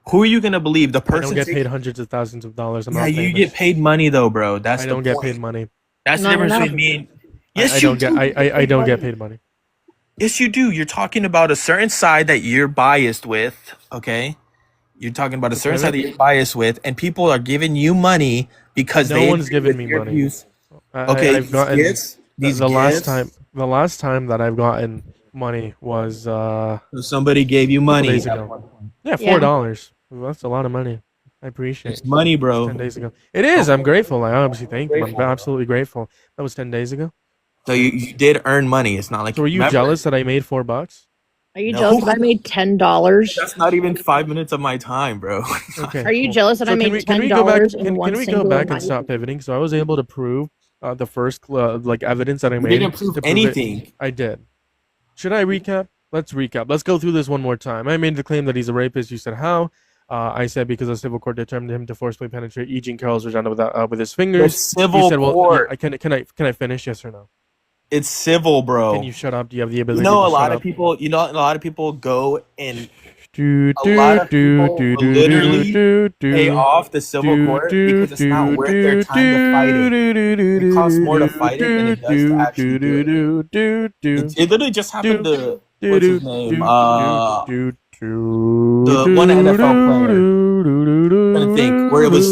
who are you gonna believe? The I don't person get paid taking. hundreds of thousands of dollars. I'm Yeah, not you get famous. paid money though, bro. That's I the don't get paid point. money. That's the Not difference enough. between me and. Yes, I you don't get do. You get I paid don't get money. paid money. Yes, you do. You're talking about a certain side that you're biased with. Okay, you're talking about a To certain side pivot, that you're biased with, and people are giving you money because no they one's agree given with me your money. views. Okay, I've gotten these gifts. the last time that I've gotten money was So somebody gave you a couple money days at ago. one point. Yeah, Yeah. $4. That's a lot of money. I appreciate. It's money, It was bro. 10 days ago. It is. I'm grateful. I obviously thank him. I'm absolutely grateful. That was 10 days ago. So you did earn money. It's not So like were you remember. jealous that I made $4? Are you jealous No, that I made $10? that's not even 5 minutes of my time, bro. Okay, Are you cool. jealous that I So made can ten we go back? dollars in one Can we go singular back and night? stop pivoting? So I was able to prove the first like evidence that I You made didn't prove to prove it. anything. I did. Should I recap? Let's recap. Let's go through this one more time. I made the claim that he's a rapist. You said how? I said because a civil court determined him to forcibly penetrate E. Jean Carroll's vagina with his The fingers. You civil said, well, court. can I finish? Yes or no? It's civil, Can bro. you shut up? Do you have the You ability know, to a shut lot of up? people. You know, a lot of people go and Do a lot do of do people do will do do literally do pay do. off the civil Do court do because it's not do worth their do time to fight do it. do do It costs more to do fight it than do it does to do actually do do do it. do do do It literally just happened do to do what's his do name? do do do do The one do NFL player. do do I'm trying to think where it was.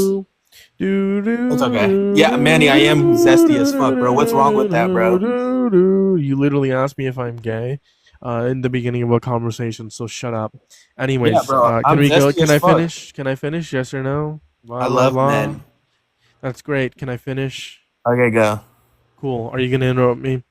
do do It's do okay. do Yeah, Manny, I am zesty as fuck, bro. What's wrong with that, bro? do. You literally asked me if I'm gay in the beginning of a conversation, so shut up. Yeah, Anyways, bro. can I'm we go? zesty Can as I fuck. finish? Can I finish? Yes or no? I Blah blah love blah. men. That's great. Can I finish? Okay, go. Cool. Are you gonna interrupt me?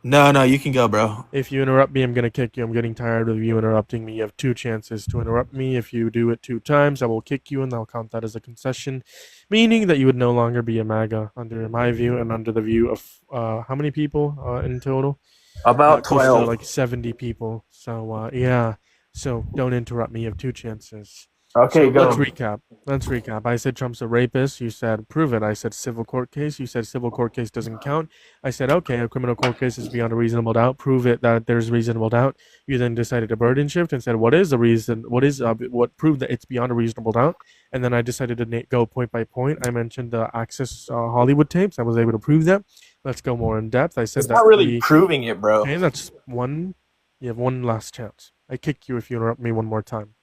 No, you can go, bro. If you interrupt me, I'm gonna kick you. I'm getting tired of you interrupting me. You have two chances to interrupt me. If you do it 2 times, I will kick you, and I'll count that as a concession, meaning that you would no longer be a MAGA under my view and under the view of how many people in total? About Close to 12. like 70 people. So yeah. So don't interrupt me. You have two chances. Okay, So let's go. recap. Let's recap. I said Trump's a rapist. You said prove it. I said civil court case. You said civil court case doesn't count. I said okay, a criminal court case is beyond a reasonable doubt. Prove it that there's reasonable doubt. You then decided to burden shift and said what is the reason? What proved that it's beyond a reasonable doubt? And then I decided to go point by point. I mentioned the Access Hollywood tapes. I was able to prove that. Let's go more in depth. I said It's that not really proving it, bro. okay, that's one. You have one last chance. I kick you if you interrupt me one more time.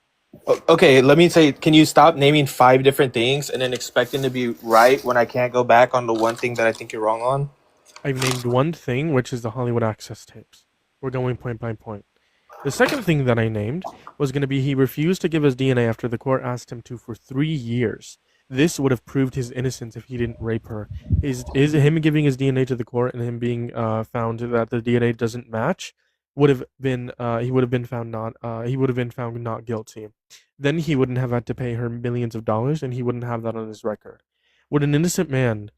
Okay, let me say, can you stop naming 5 different things and then expecting to be right when I can't go back on the one thing that I think you're wrong on? I've named one thing, which is the Hollywood Access tapes. We're going point by point. The second thing that I named was going to be he refused to give his DNA after the court asked him to for 3 years. This would have proved his innocence if he didn't rape her. Is him giving his DNA to the court and him being found that the DNA doesn't match would have been he would have been found not he would have been found not guilty. Then he wouldn't have had to pay her millions of dollars, and he wouldn't have that on his record. Would an innocent man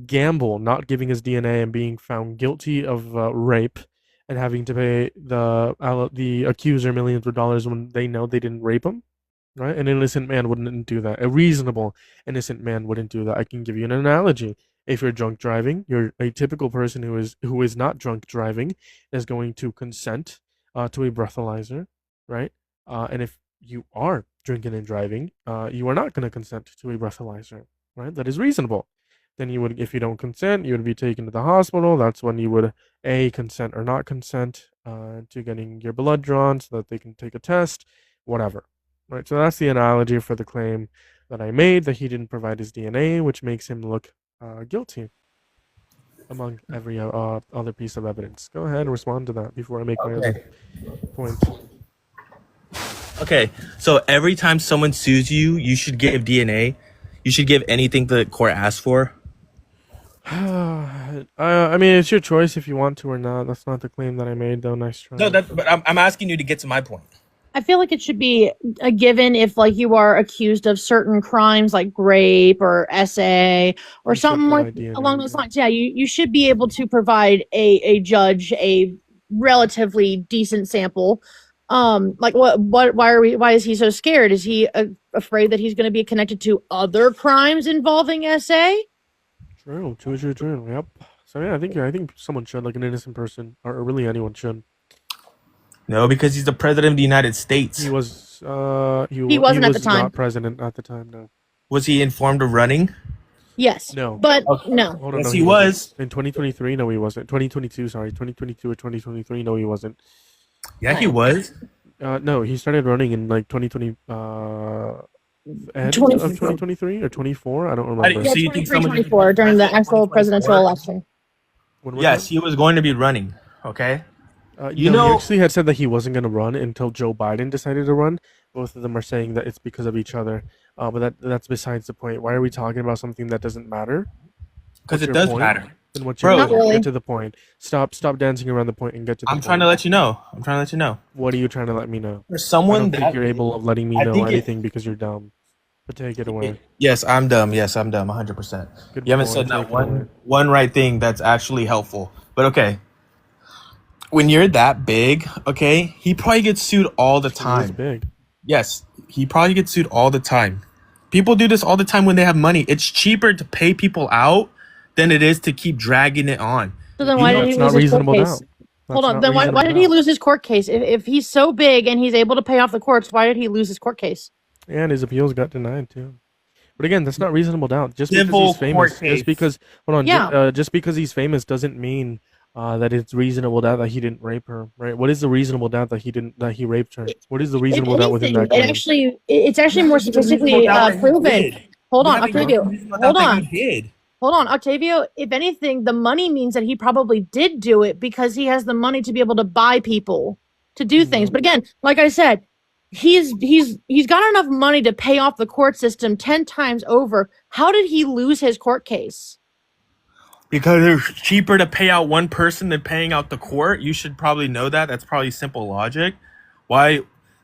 gamble not giving his DNA and being found guilty of rape and having to pay the accuser millions of dollars when they know they didn't rape him? Right? An innocent man wouldn't do that. A reasonable innocent man wouldn't do that. I can give you an analogy. If you're drunk driving, you're a typical person who is not drunk driving is going to consent to a breathalyzer, right? And if you are drinking and driving, you are not going to consent to a breathalyzer, right? That is reasonable. Then you would, if you don't consent, you would be taken to the hospital. That's when you would consent or not consent to getting your blood drawn so that they can take a test, whatever. Right, so that's the analogy for the claim that I made that he didn't provide his DNA, which makes him look guilty among every other piece of evidence. Go ahead and respond to that before I make my other point. Okay, so every time someone sues you, you should give DNA. You should give anything the court asks for. I mean, it's your choice if you want to or not. That's not the claim that I made, though. Nice try. No, but I'm asking you to get to my point. I feel like it should be a given if like you are accused of certain crimes like rape or SA or You should something like provide DNA, along those yeah. lines. Yeah, you should be able to provide a judge a relatively decent sample. Like why is he so scared? Is he afraid that he's going to be connected to other crimes involving SA? True. Yep. So yeah, I think someone should, like an innocent person, or really anyone should. No, because he's the president of the United States. He was He wasn't at the time. not president at the time. No. Was he informed of running? Yes. No. But Okay. no. Hold on, Yes, no, he wasn't. was. In 2023. No, he wasn't. 2022. Sorry, 2022 or 2023. No, he wasn't. Yeah, he was. No, he started running in like 2020. End 20 of 2023 or 24. I don't remember. Yeah, So you think 23, someone- 24 during the actual presidential election. When was Yes, that? he was going to be running. Okay. You know, he actually had said that he wasn't going to run until Joe Biden decided to run. Both of them are saying that it's because of each other. But that's besides the point. Why are we talking about something that doesn't matter? Because What's it your does point? matter. Then what's Bro. your Not point? really. Get to the point. Stop dancing around the point and get to the I'm point. trying to let you know. What are you trying to let me know? For I someone don't think that you're able of letting me I know think anything because you're dumb. But take it away. Yes, I'm dumb. 100%. Good You haven't boy, said take that it away. one right thing that's actually helpful. But okay. When you're that big, okay, he probably gets sued all the He is time. big. Yes, he probably gets sued all the time. People do this all the time when they have money. It's cheaper to pay people out than it is to keep dragging it on. So then why did he That's lose not his court reasonable case? doubt. Hold That's on. not Then why reasonable did he doubt. lose his court case? If he's so big and he's able to pay off the courts, why did he lose his court case? And his appeals got denied too. But again, that's not reasonable doubt. Just because Civil he's famous, court case. just because hold on, Yeah. just because he's famous doesn't mean that it's reasonable doubt that he didn't rape her, right? What is the reasonable doubt that he raped her? What is the reasonable doubt within that claim? It's actually more statistically proven. Hold on, Octavio. Hold on, Octavio. If anything, the money means that he probably did do it because he has the money to be able to buy people to do things. But again, like I said, he's got enough money to pay off the court system 10 times over. How did he lose his court case? Because it's cheaper to pay out one person than paying out the court. You should probably know that. That's probably simple logic. Why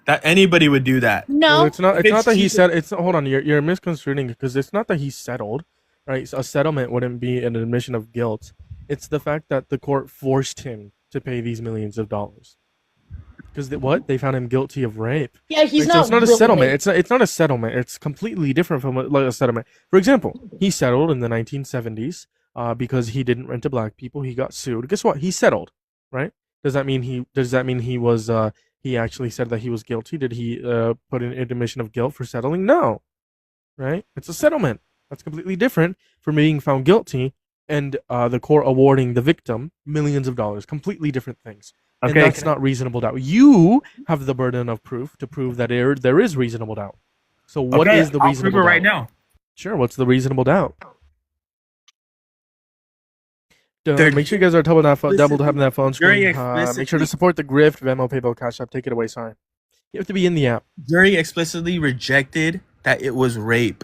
that anybody would do that? No. Well, it's not If that it's he cheaper- said it's hold on, you're misconstruing it because it's not that he settled, right? So a settlement wouldn't be an admission of guilt. It's the fact that the court forced him to pay these millions of dollars. Because they found him guilty of rape. Yeah, he's Right, so not. it's not a really- settlement. It's not a settlement. It's completely different from a settlement. For example, he settled in the 1970s because he didn't rent to black people. He got sued. Guess what? He settled, right? Does that mean he was he actually said that he was guilty? Did he put an admission of guilt for settling? No, right? It's a settlement. That's completely different from being found guilty and the court awarding the victim millions of dollars. Completely different things. And Okay, that's not reasonable doubt. You have the burden of proof to prove that there is reasonable doubt. So what is the I'll reasonable prove it doubt? right now. Sure, what's the reasonable doubt? They're- Make sure you guys are double Listen, tapping that phone very screen. Make sure to explicitly- support the grift, Venmo, PayPal, Cash App. Take it away, sorry. You have to be in the app. Jury explicitly rejected that it was rape.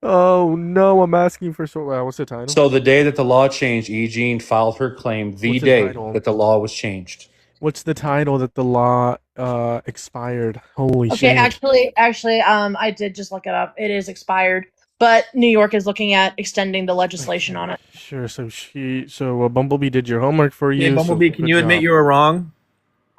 Oh no, I'm asking for so. What's the title? So the day that the law changed, E. Jean filed her claim the What's the day title? that the law was changed. What's the title that the law expired? Holy Okay, shit! actually, I did just look it up. It is expired, but New York is looking at extending the legislation on Okay, it. sure. So Bumblebee did your homework for Hey, you. Bumblebee, So can good you admit job. you were wrong?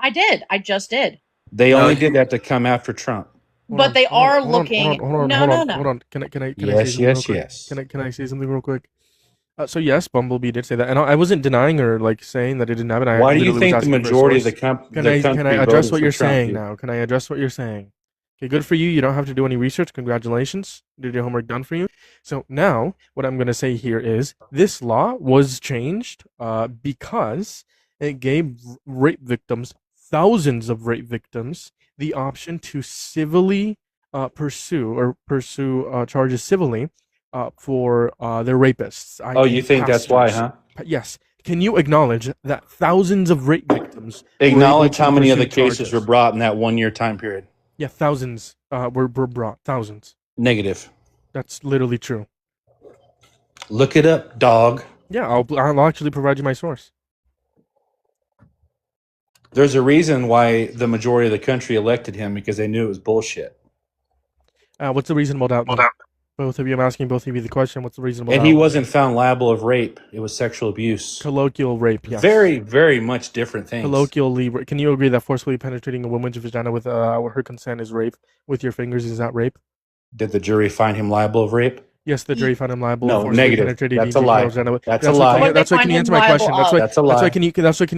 I did. I just did. They No, only did that to come after Trump. But they are looking. No, no, no. Hold on. Can I say Yes, something real yes, quick? yes. Can I say something real quick? So yes, Bumblebee did say that, and I wasn't denying or like saying that it didn't happen. I Why do you literally was think the asking for a majority of source. the Can I country address voted what for you're Trump, saying dude? now? Can I address what you're saying? Okay, good for you. You don't have to do any research. Congratulations. Did your homework done for you. So now what I'm gonna say here is this law was changed because it gave rape victims, thousands of rape victims, the option to civilly pursue charges civilly for their rapists, Oh, i.e., you think that's why, pastors. huh? Yes. Can you acknowledge that thousands of rape victims were able Acknowledge to how many other pursue cases were charges? brought in that 1 year time period. Yeah, thousands were brought. Thousands. Negative. That's literally true. Look it up, dog. Yeah, I'll actually provide you my source. There's a reason why the majority of the country elected him, because they knew it was bullshit. What's the reasonable doubt then? Both of you, I'm asking both of you the question. What's the reasonable And he doubt? wasn't found liable of rape. It was sexual abuse. Colloquial rape, yes. Very, very much different things. Colloquially, can you agree that forcefully penetrating a woman's vagina with her consent is rape? With your fingers, is that rape? Did the jury find him liable of rape? Yes, the jury found him liable No, of forcibly negative. penetrating That's a EG lie. vagina. That's a lie. What That's they why. Can find you him answer my liable question? That's of. why. That's a lie. That's why. Can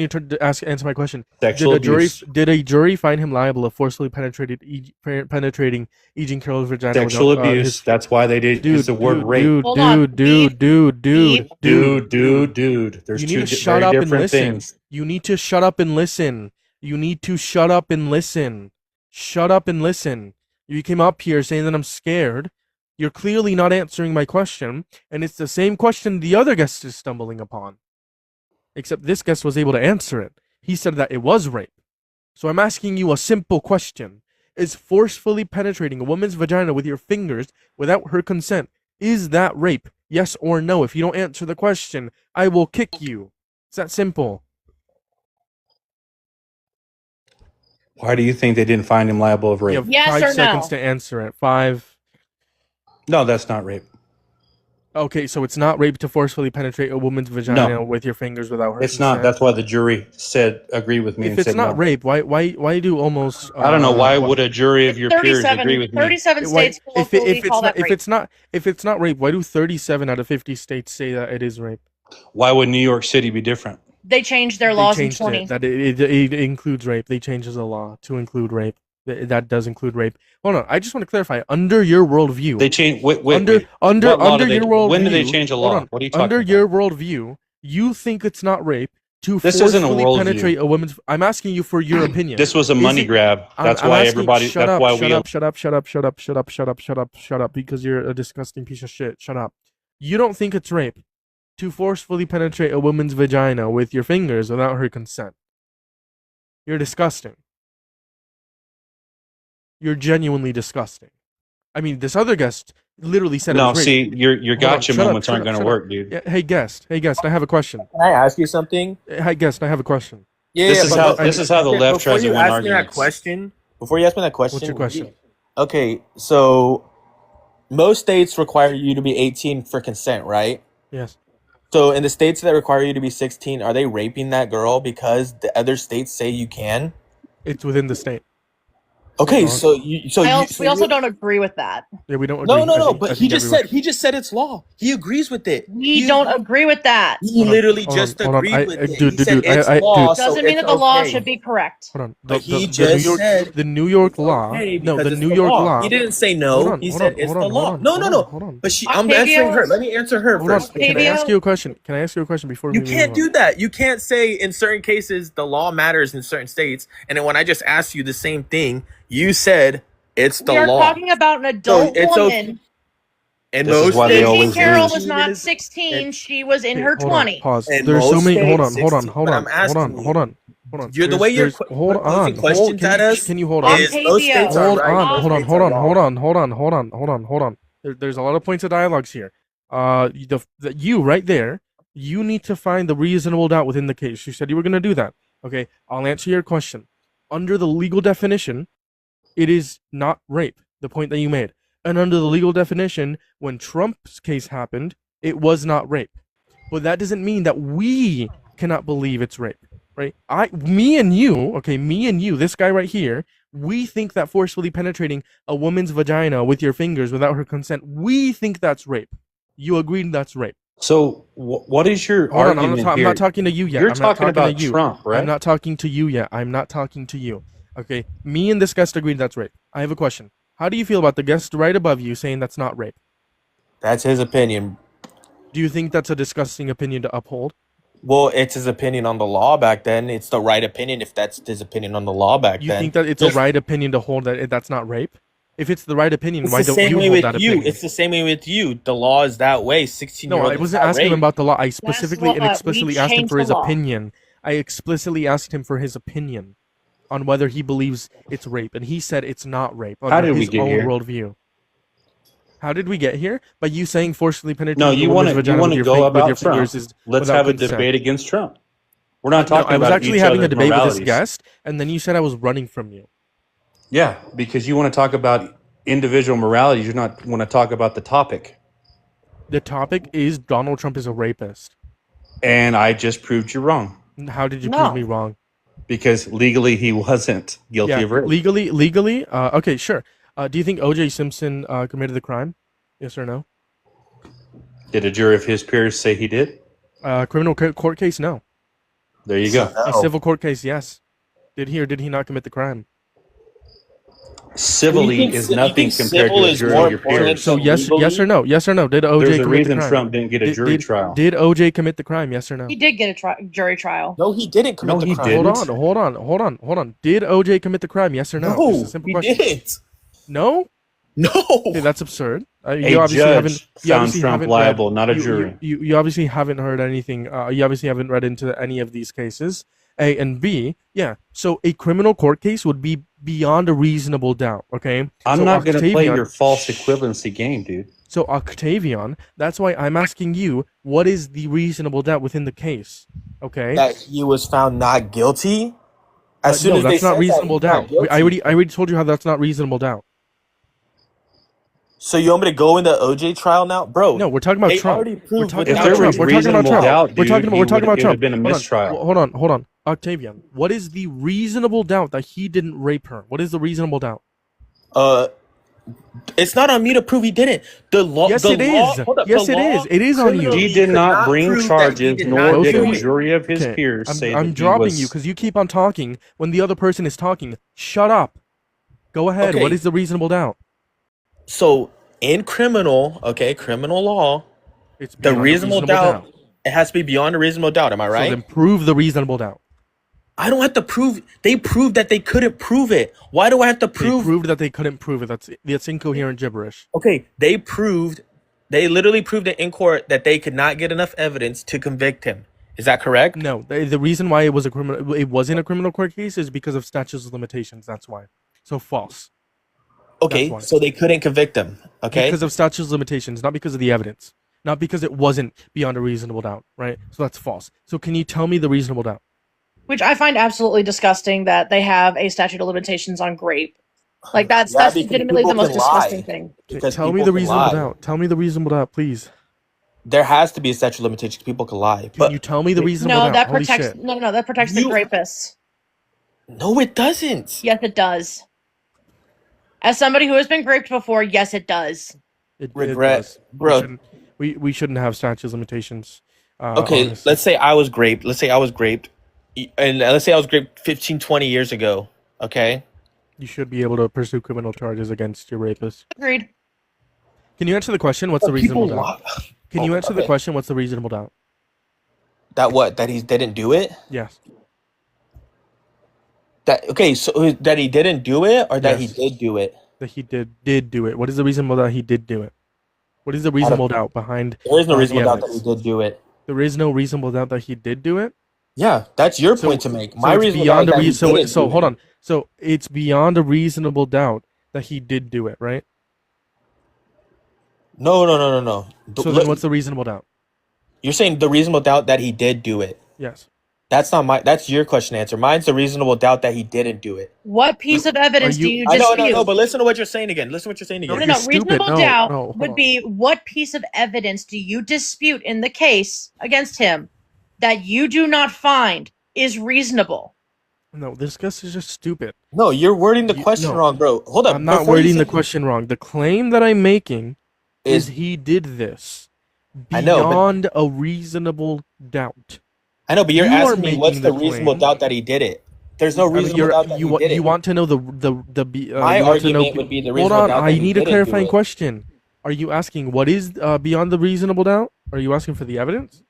you answer my question? Sexual abuse. Did a jury find him liable of forcibly penetrating Eugene Carroll's vagina? Sexual without, abuse. That's why they did use the word rape. Hold on. Dude. Dude. There's You need two to shut very up and different listen. things. You need to shut up and listen. You need to shut up and listen. Shut up and listen. You came up here saying that I'm scared. You're clearly not answering my question, and it's the same question the other guest is stumbling upon. Except this guest was able to answer it. He said that it was rape. So I'm asking you a simple question. Is forcefully penetrating a woman's vagina with your fingers without her consent, is that rape? Yes or no? If you don't answer the question, I will kick you. It's that simple. Why do you think they didn't find him liable of You rape? have Yes 5 or seconds no? to answer it. 5. No, that's not rape. Okay, so it's not rape to forcefully penetrate a woman's vagina with your fingers without her It's consent. not. That's why the jury agree with me If and it's said not no. rape, why do almost? I don't know. Why would a jury of It's your peers agree 37. with me? 37 states colloquially call that rape. If it's not rape, why do 37 out of 50 states say that it is rape? Why would New York City be different? They changed their They laws in changed 20. it that it includes rape. They changed the law to include rape. That does include rape. Hold on, I just want to clarify. Under your worldview, They changed. Wait. under What law under did your they? worldview. When did they change a Hold law? on. What are you talking Under about? your worldview, you think it's not rape to This isn't a forcefully worldview. penetrate a woman's. I'm asking you for your opinion. This was a Is money it- grab. That's I'm why asking- everybody. Shut That's up! why Shut we. up! Shut up! Shut up! Shut up! Shut up! Shut up! Shut up! Shut up! Because you're a disgusting piece of shit. Shut up! You don't think it's rape to forcefully penetrate a woman's vagina with your fingers without her consent. You're disgusting. You're genuinely disgusting. I mean, this other guest literally said it No, was rape. see, your Hold on, gotcha shut up, moments shut aren't up, going to shut work, up. dude. Yeah, hey guest, I have a question. Can I ask you something? Hey guest, I have a question. Yeah, This yeah, is but- how but- this is how the okay, left before tries to you win ask me that arguments. question, before you ask me that question, What's your question? Okay, so most states require you to be 18 for consent, right? Yes. So in the states that require you to be 16, are they raping that girl because the other states say you can? It's within the state. Okay, Wrong. so We also don't agree with that. Yeah, we don't agree. No. I But think he just everyone- said it's law. He agrees with it. We don't agree with that. He Hold on, literally hold on, just hold on. agreed with it. Dude, He said dude, it's I- law, dude. so Doesn't mean it's that the law okay. should be correct. Hold on. But he New just York, said the New York it's law. okay No, because the it's New the York law. law. He didn't say no. Hold on, He hold said on, it's hold the on, law. hold on, No. hold on. But I'm Octavio- answering her. Let me answer her Hold on. first. Can I Octavio- ask you a question? Can I ask you a question before You we can't move on? do that. You can't say in certain cases the law matters in certain states, and then when I just asked you the same thing, you said it's the We are law. talking about an adult it's woman. okay. And This is most why they states, always Eugene Carroll lose. was not is- 16. and- She was in Hey, her hold on, 20s. pause. And There's so most many. states, Hold on. 16, Hold but on. I'm asking you. Hold on. The way you're hold posing on. questions at us Can you hold on? is most states are Hold right, on. most Hold on. states Hold are on. wrong. Hold on. There's a lot of points of dialogues here. You right there, you need to find the reasonable doubt within the case. You said you were going to do that. Okay, I'll answer your question. Under the legal definition, it is not rape, the point that you made. And under the legal definition, when Trump's case happened, it was not rape. But that doesn't mean that we cannot believe it's rape, right? Me and you, this guy right here, we think that forcefully penetrating a woman's vagina with your fingers without her consent, we think that's rape. You agreed that's rape. So what is your Hold on, argument I'm here? not talking to you yet. You're I'm not talking about to you. Trump, right? I'm not talking to you yet. I'm not talking to you. Okay, me and this guest agreed that's rape. I have a question. How do you feel about the guest right above you saying that's not rape? That's his opinion. Do you think that's a disgusting opinion to uphold? Well, it's his opinion on the law back then. It's the right opinion if that's his opinion on the law back You then. think that it's a right opinion to hold that that's not rape? If it's the right opinion, It's why the don't same you way hold with that you. opinion? It's the same way with you. The law is that way. 16-year-old. No, I wasn't asking him about the law. I specifically and what- we explicitly asked him changed for the his law. opinion. I explicitly asked him for his opinion on whether he believes it's rape, and he said it's not rape How under did we his get own here? worldview. How did we get here? By you saying forcibly penetrating No, a you woman's want to vagina with your, go with about your Trump. fingers is Let's without have a consent. debate against Trump. We're not No, talking I was about actually each having a other's debate with moralities. this guest, and then you said I was running from you. Yeah, because you want to talk about individual moralities. You not want to talk about the topic. The topic is Donald Trump is a rapist. And I just proved you wrong How did you No. prove me wrong? because legally he wasn't guilty of rape. Legally. Okay, sure. Do you think O.J. Simpson committed the crime? Yes or no? Did a jury of his peers say he did? Criminal court case, no. There you go. A civil court case, yes. Did he or did he not commit the crime? Civilly is nothing compared to a jury of your peers. So yes or no? Yes or no? Did O.J. There's a commit the reason crime? Trump didn't get a jury trial. Did O.J. commit the crime? Yes or no? He did get a jury trial. No, he didn't commit No, the he crime. didn't. Hold on. Did O.J. commit the crime? Yes or no? No, Just a simple he question. didn't. No? No. Okay, that's absurd. A judge found Trump liable, not a jury. You obviously haven't heard anything. You obviously haven't read into any of these cases. A and B, yeah. So a criminal court case would be beyond a reasonable doubt. Okay. I'm So not going to play Octavian- your false equivalency game, dude. So Octavian, that's why I'm asking you, what is the reasonable doubt within the case? Okay. That he was found not guilty. As soon No, as they that's not said reasonable that, he's not doubt. I guilty. already told you how that's not reasonable doubt. So you want me to go in the OJ trial now, bro? No, we're talking about they Trump. already proved We're talking If about there Trump. was We're talking about reasonable Trump. doubt, We're dude, talking about it would Trump. have been a mistrial. Hold on. Octavian, what is the reasonable doubt that he didn't rape her? What is the reasonable doubt? It's not on me to prove he didn't. The law. Yes, the it law, is. hold up, Yes, the it law is. It is on you. criminally He did could not bring prove that he charges, did nor not did do a it. jury of his Okay, peers say that I'm he dropping was. you because you keep on talking when the other person is talking. Shut up. Go ahead. Okay. What is the reasonable doubt? So in criminal law, It's the beyond a reasonable doubt, it has to be beyond a reasonable doubt. Am I So right? then prove the reasonable doubt. I don't have to prove. They proved that they couldn't prove it. Why do I have to They prove? proved that they couldn't prove it. That's incoherent gibberish. Okay, they proved. They literally proved it in court that they could not get enough evidence to convict him. Is that correct? No, the reason why it wasn't a criminal court case is because of statutes of limitations. That's why. So false. Okay, That's why. so they couldn't convict him. Okay, Because of statutes of limitations, not because of the evidence, not because it wasn't beyond a reasonable doubt, right? So that's false. So can you tell me the reasonable doubt? Which I find absolutely disgusting that they have a statute of limitations on grape. Like that's Yeah, that's because legitimately the people most can disgusting lie. thing. because Tell me people the can reasonable lie. doubt. Tell me the reasonable doubt, please. There has to be a statute of limitations. People can lie, Can but you tell me the reasonable No, doubt? that Holy protects shit. no that protects the You- rapists. no, it doesn't. Yes, it does. As somebody who has been raped before, yes, it does. It Regret, does. bro. We shouldn't have statute of limitations. Okay, honestly. let's say I was raped. And let's say I was raped 15, 20 years ago. Okay, You should be able to pursue criminal charges against your rapist. Agreed. Can you answer the question? What's the reasonable doubt? Can you answer the okay. question? What's the reasonable doubt? That he didn't do it. Yes. So that he didn't do it, or that he Yes. did do it. That he did do it. What is the reasonable doubt he did do it? What is the reasonable doubt behind? There is no the reasonable doubt that he evidence? did do it. There is no reasonable doubt that he did do it. Yeah, that's your So- point to make. So My it's reasonable beyond doubt a is that he reason. didn't So do hold it. on. So it's beyond a reasonable doubt that he did do it, right? No. So then, what's the reasonable doubt? You're saying the reasonable doubt that he did do it. Yes. That's not my. That's your question to answer. Mine's the reasonable doubt that he didn't do it. What piece of Are evidence do you? you I know, no, no. dispute? But listen to what you're saying again. Listen to what you're saying No, No, again. no, you're no. stupid. Reasonable No, doubt no. Hold would on. be what piece of evidence do you dispute in the case against him that you do not find is reasonable? No, this guy is just stupid. No, you're wording the question No, wrong, bro. Hold I'm up. not Before you wording say the question wrong. The claim that I'm making is is he did this I know, but beyond a reasonable doubt. but you're You are asking me what's making the the reasonable claim. doubt that he did it. There's no I mean, reasonable doubt that he did you it. want to know the My you want to know. argument would be the Hold reasonable on, doubt that I he need a didn't do clarifying it. question. Are you asking what is beyond the reasonable doubt? Are you asking for the evidence?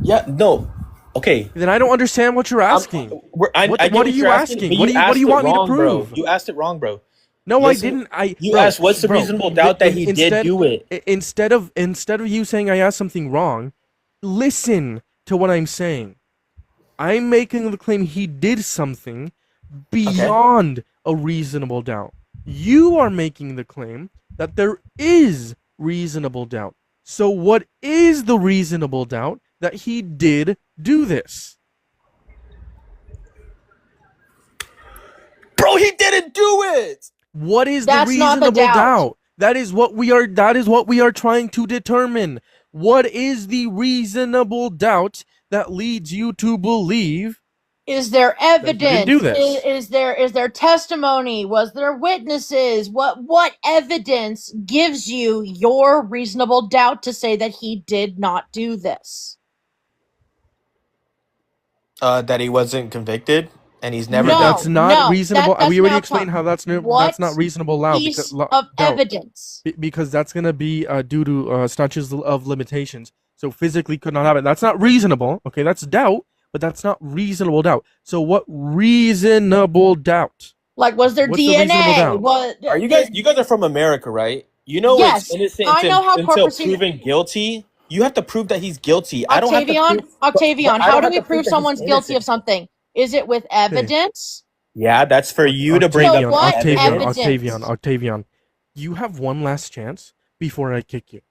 Yeah, no. Okay. Then I don't understand what you're I'm, asking. I get What are what you're you asking, asking? but you What do asked you it want me to wrong, bro. prove? You asked it wrong, bro. No, I Listen, didn't. I you bro, asked what's the bro. reasonable doubt that he did Instead, do it. instead of you saying I asked something wrong, listen to what I'm saying. I'm making the claim he did something Okay. beyond a reasonable doubt. You are making the claim that there is reasonable doubt. So, what is the reasonable doubt that he did do this? Bro, he didn't do it. What is the That's not the reasonable doubt. doubt? That is what we are trying to determine. What is the reasonable doubt that leads you to believe Is there that he didn't do evidence? this? Is there testimony? Was there witnesses? What evidence gives you your reasonable doubt to say that he did not do this? That he wasn't convicted and he's never been That's No, not no, reasonable. that's We already now explained how what that's not reasonable doubt because piece of doubt evidence? because that's gonna be due to statutes of limitations. So physically could not happen. That's not reasonable. Okay, that's doubt, but that's not reasonable doubt. So what reasonable doubt? Like, was there What's the reasonable DNA? doubt? What Are you guys? You guys are from America, right? You know it's yes, innocent I know how court until proceedings. proven guilty. You have to prove that he's guilty. I don't have to prove. Octavian, I how don't do have we to prove prove that he's someone's guilty innocent. of something? Is it with Okay, evidence? Yeah, that's for you to bring up So Octavian, the what Octavian, evidence, Octavian, evidence? Octavian. You have one last chance before I kick you.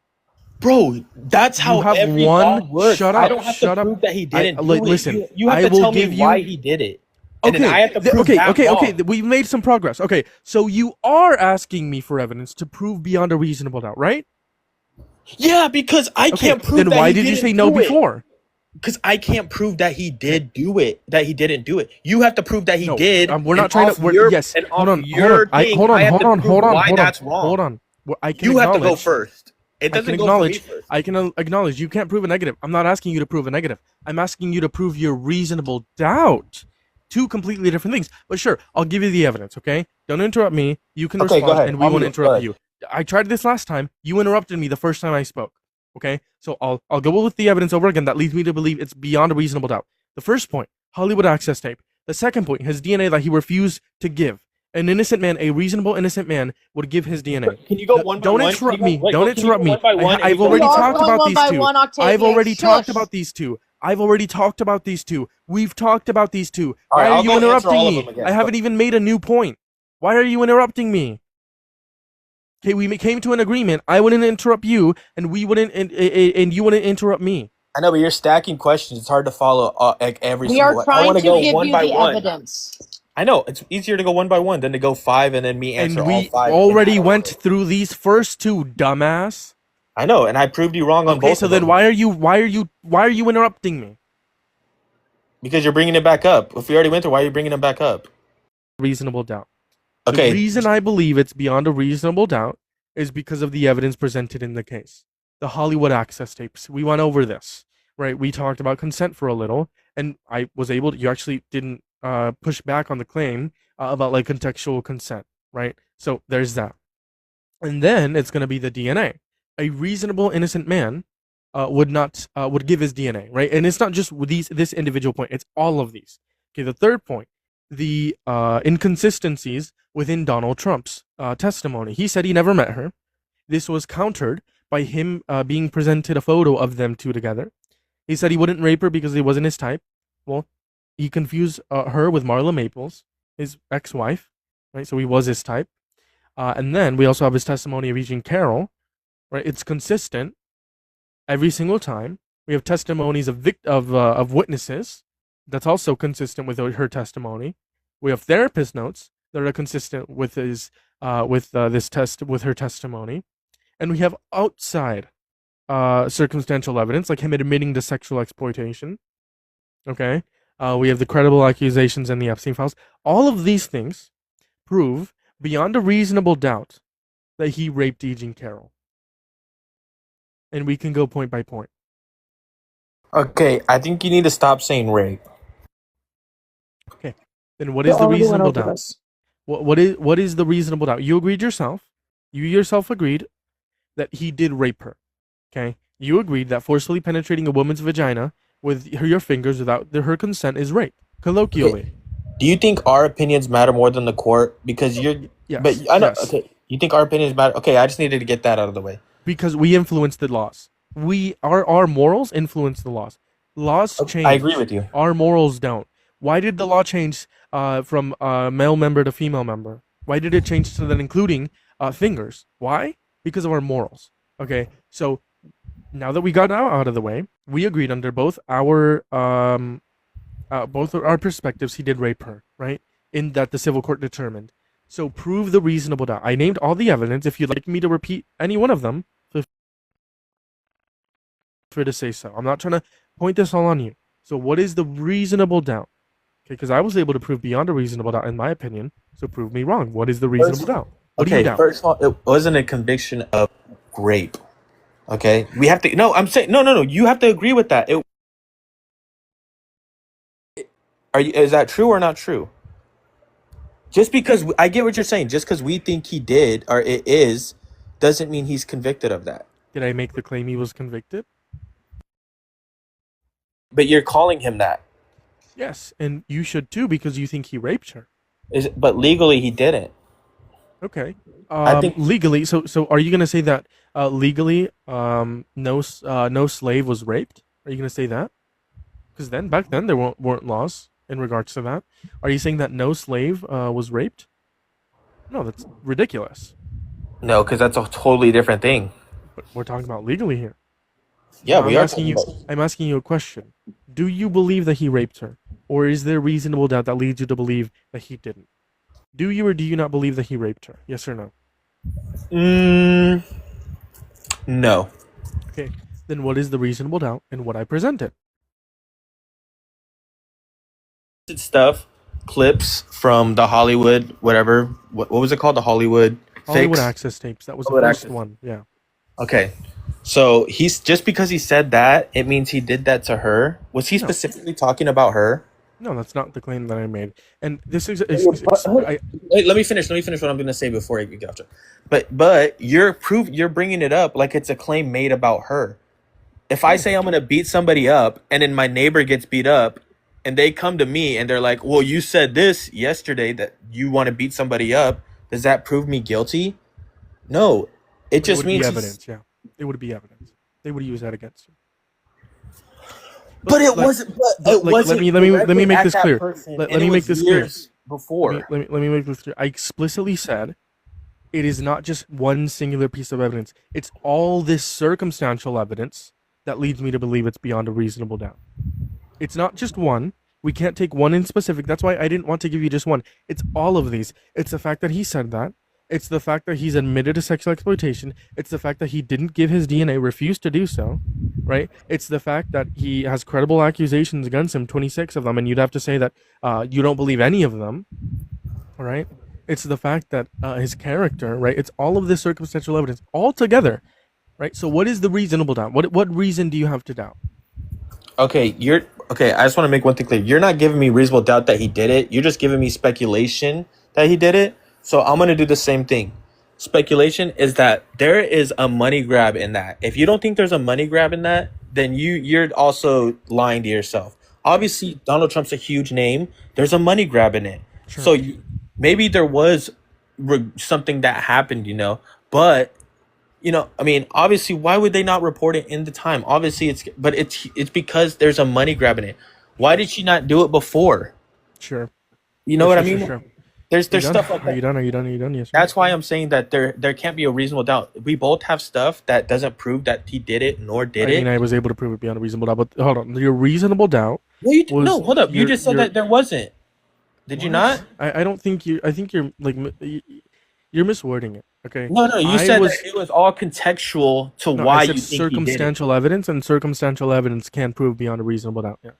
bro. That's You how have every one. law works. Shut I up. don't have to Shut up. prove that he didn't do it. Listen. You have I to will tell me give why you. he did it, and then Okay. I have to prove Okay. that Okay. Okay. wrong. We've made some progress. Okay. So you are asking me for evidence to prove beyond a reasonable doubt, right? Yeah, because I Okay. can't prove Then that why he did you say didn't no do it. before? Because I can't prove that he Okay. did do it, that he didn't do it. You have to prove that he No. did, We're and not trying to. Yes. Hold off on. Hold on. your thing, Hold on. I have Hold to on. prove Hold on. why Hold on. that's wrong. Hold on. I can You have to go acknowledge. first. It I can doesn't go for me acknowledge. first. I can acknowledge. You can't prove a negative. I'm not asking you to prove a negative. I'm asking you to prove your reasonable doubt. Two completely different things. But sure, I'll give you the evidence. Okay, don't interrupt me. You can Okay, go respond, ahead. and we won't Go interrupt ahead. you. I tried this last time. You interrupted me the first time I spoke. Okay, so I'll go with the evidence over again. That leads me to believe it's beyond a reasonable doubt. The first point, Hollywood access tape. The second point, his DNA that he refused to give. An innocent man, a reasonable innocent man, would give his DNA. Can you go one by Don't one? interrupt me. Wait, Don't can you interrupt go me. one by one? I've We already are talked going about one these by two. one, I've Octavian. already talked Shush. about these two. I've already talked about these two. We've talked about these two. All right, Why are I'll you go answer interrupting all of me? them again. I haven't even made a new point. Why are you interrupting me? Okay, we came to an agreement. I wouldn't interrupt you, and we wouldn't, and you wouldn't interrupt me. I know, but you're stacking questions. It's hard to follow like every We are single one. I trying want to to go give one you by the one. evidence. I know it's easier to go one by one than to go five and then me answer And all we five. already went through these first two, dumbass. I know, and I proved you wrong on Okay, both so of then them why are you interrupting me? because you're bringing it back up. If we already went through, why are you bringing it back up? Reasonable doubt. The Okay, reason I believe it's beyond a reasonable doubt is because of the evidence presented in the case. The Hollywood access tapes. We went over this, right? We talked about consent for a little, and I was able to, you actually didn't push back on the claim about like contextual consent, right? So there's that. And then it's going to be the DNA. A reasonable innocent man would not would give his DNA, right? And it's not just with this individual point; it's all of these. Okay, the third point, the inconsistencies within Donald Trump's testimony. He said he never met her. This was countered by him being presented a photo of them two together. He said he wouldn't rape her because it wasn't his type. Well, he confused her with Marla Maples, his ex-wife, right? So he was his type. And then we also have his testimony of Eugene Carroll, right? It's consistent every single time. We have testimonies of witnesses that's also consistent with her testimony. We have therapist notes that are consistent with her testimony, and we have outside circumstantial evidence like him admitting to sexual exploitation. Okay, we have the credible accusations in the Epstein files. All of these things prove beyond a reasonable doubt that he raped Eugene Carroll, and we can go point by point. Okay, I think you need to stop saying rape. Okay, then what You is the already went reasonable over doubt? this. What is the reasonable doubt? You agreed yourself. You yourself agreed that he did rape her. Okay, you agreed that forcefully penetrating a woman's vagina with your fingers without her consent is rape, colloquially. Okay. Do you think our opinions matter more than the court? Because you're, but Yes, I know. yes. Okay, you think our opinions matter? Okay, I just needed to get that out of the way. Because we influence the laws. Our morals influence the laws. Laws change. I agree with you. Our morals don't. Why did the law change from male member to female member? Why did it change to that including fingers? Why? Because of our morals. Okay, so now that we got out of the way, we agreed under both our perspectives he did rape her, right? In that the civil court determined. So prove the reasonable doubt. I named all the evidence. If you'd like me to repeat any one of them, feel free to say so. I'm not trying to point this all on you. So what is the reasonable doubt? Okay, because I was able to prove beyond a reasonable doubt, in my opinion. So prove me wrong. What is the reasonable doubt? What do you Okay, doubt? first of all, it wasn't a conviction of rape. Okay, we have to. No, I'm saying no. You have to agree with that. Is that true or not true? Just because I get what you're saying, just because we think he did or it is, doesn't mean he's convicted of that. Did I make the claim he was convicted? But you're calling him that. Yes, and you should too because you think he raped her. But legally he didn't. Okay. I think Legally, so are you gonna say that legally, no slave was raped? Are you gonna say that? Because then back then there weren't laws in regards to that. Are you saying that no slave was raped? No, that's ridiculous. no, because that's a totally different thing. But we're talking about legally here. Yeah, Now we are talking about. I'm asking you a question. Do you believe that he raped her, or is there reasonable doubt that leads you to believe that he didn't? Do you or do you not believe that he raped her? Yes or no? No. Okay. Then what is the reasonable doubt in what I presented? Stuff, clips from the Hollywood, whatever. What was it called? The Hollywood Hollywood fix? Access tapes. That was the Hollywood first Access. one. Yeah. Okay. So he's just because he said that, it means he did that to her. Was he No. specifically talking about her? No, that's not the claim that I made. And this is Wait, let me finish. Let me finish what I'm going to say before I get off. But you're bringing it up like it's a claim made about her. If I say I'm going to beat somebody up and then my neighbor gets beat up and they come to me and they're like, "Well, you said this yesterday that you want to beat somebody up. Does that prove me guilty?" No. It just means evidence. Yeah, it would be evidence. They would use that against you. But it wasn't. But it wasn't. Let me make this clear. Let me make this clear. Before. Let me make this clear. I explicitly said it is not just one singular piece of evidence. It's all this circumstantial evidence that leads me to believe it's beyond a reasonable doubt. It's not just one. We can't take one in specific. That's why I didn't want to give you just one. It's all of these. It's the fact that he said that. It's the fact that he's admitted to sexual exploitation. It's the fact that he didn't give his DNA, refused to do so, right? It's the fact that he has credible accusations against him, 26 of them, and you'd have to say that you don't believe any of them, all right? It's the fact that his character, right? It's all of this circumstantial evidence all together, right? So what is the reasonable doubt? What reason do you have to doubt? Okay, I just want to make one thing clear. You're not giving me reasonable doubt that he did it. You're just giving me speculation that he did it. So I'm going to do the same thing. Speculation is that there is a money grab in that. If you don't think there's a money grab in that, then you're also lying to yourself. Obviously, Donald Trump's a huge name. There's a money grab in it. Sure. So maybe there was something that happened, but I mean, obviously, why would they not report it in the time? Obviously, it's because there's a money grab in it. Why did she not do it before? Sure. You know what I mean? Sure. There's Are you done? stuff like Are you that. done? Are you done? Are you done? Yes, sir. That's why I'm saying that there can't be a reasonable doubt. We both have stuff that doesn't prove that he did it nor did I mean, it. I was able to prove it beyond a reasonable doubt. But hold on, your reasonable doubt No, was no, hold up. You your just said that there wasn't. Did you not? what? I don't think you. I think you're like you're miswording it. Okay. No, no. You I said that was it was all contextual to no. I why said you think he did it. circumstantial evidence, and circumstantial evidence can prove beyond a reasonable doubt. Yeah.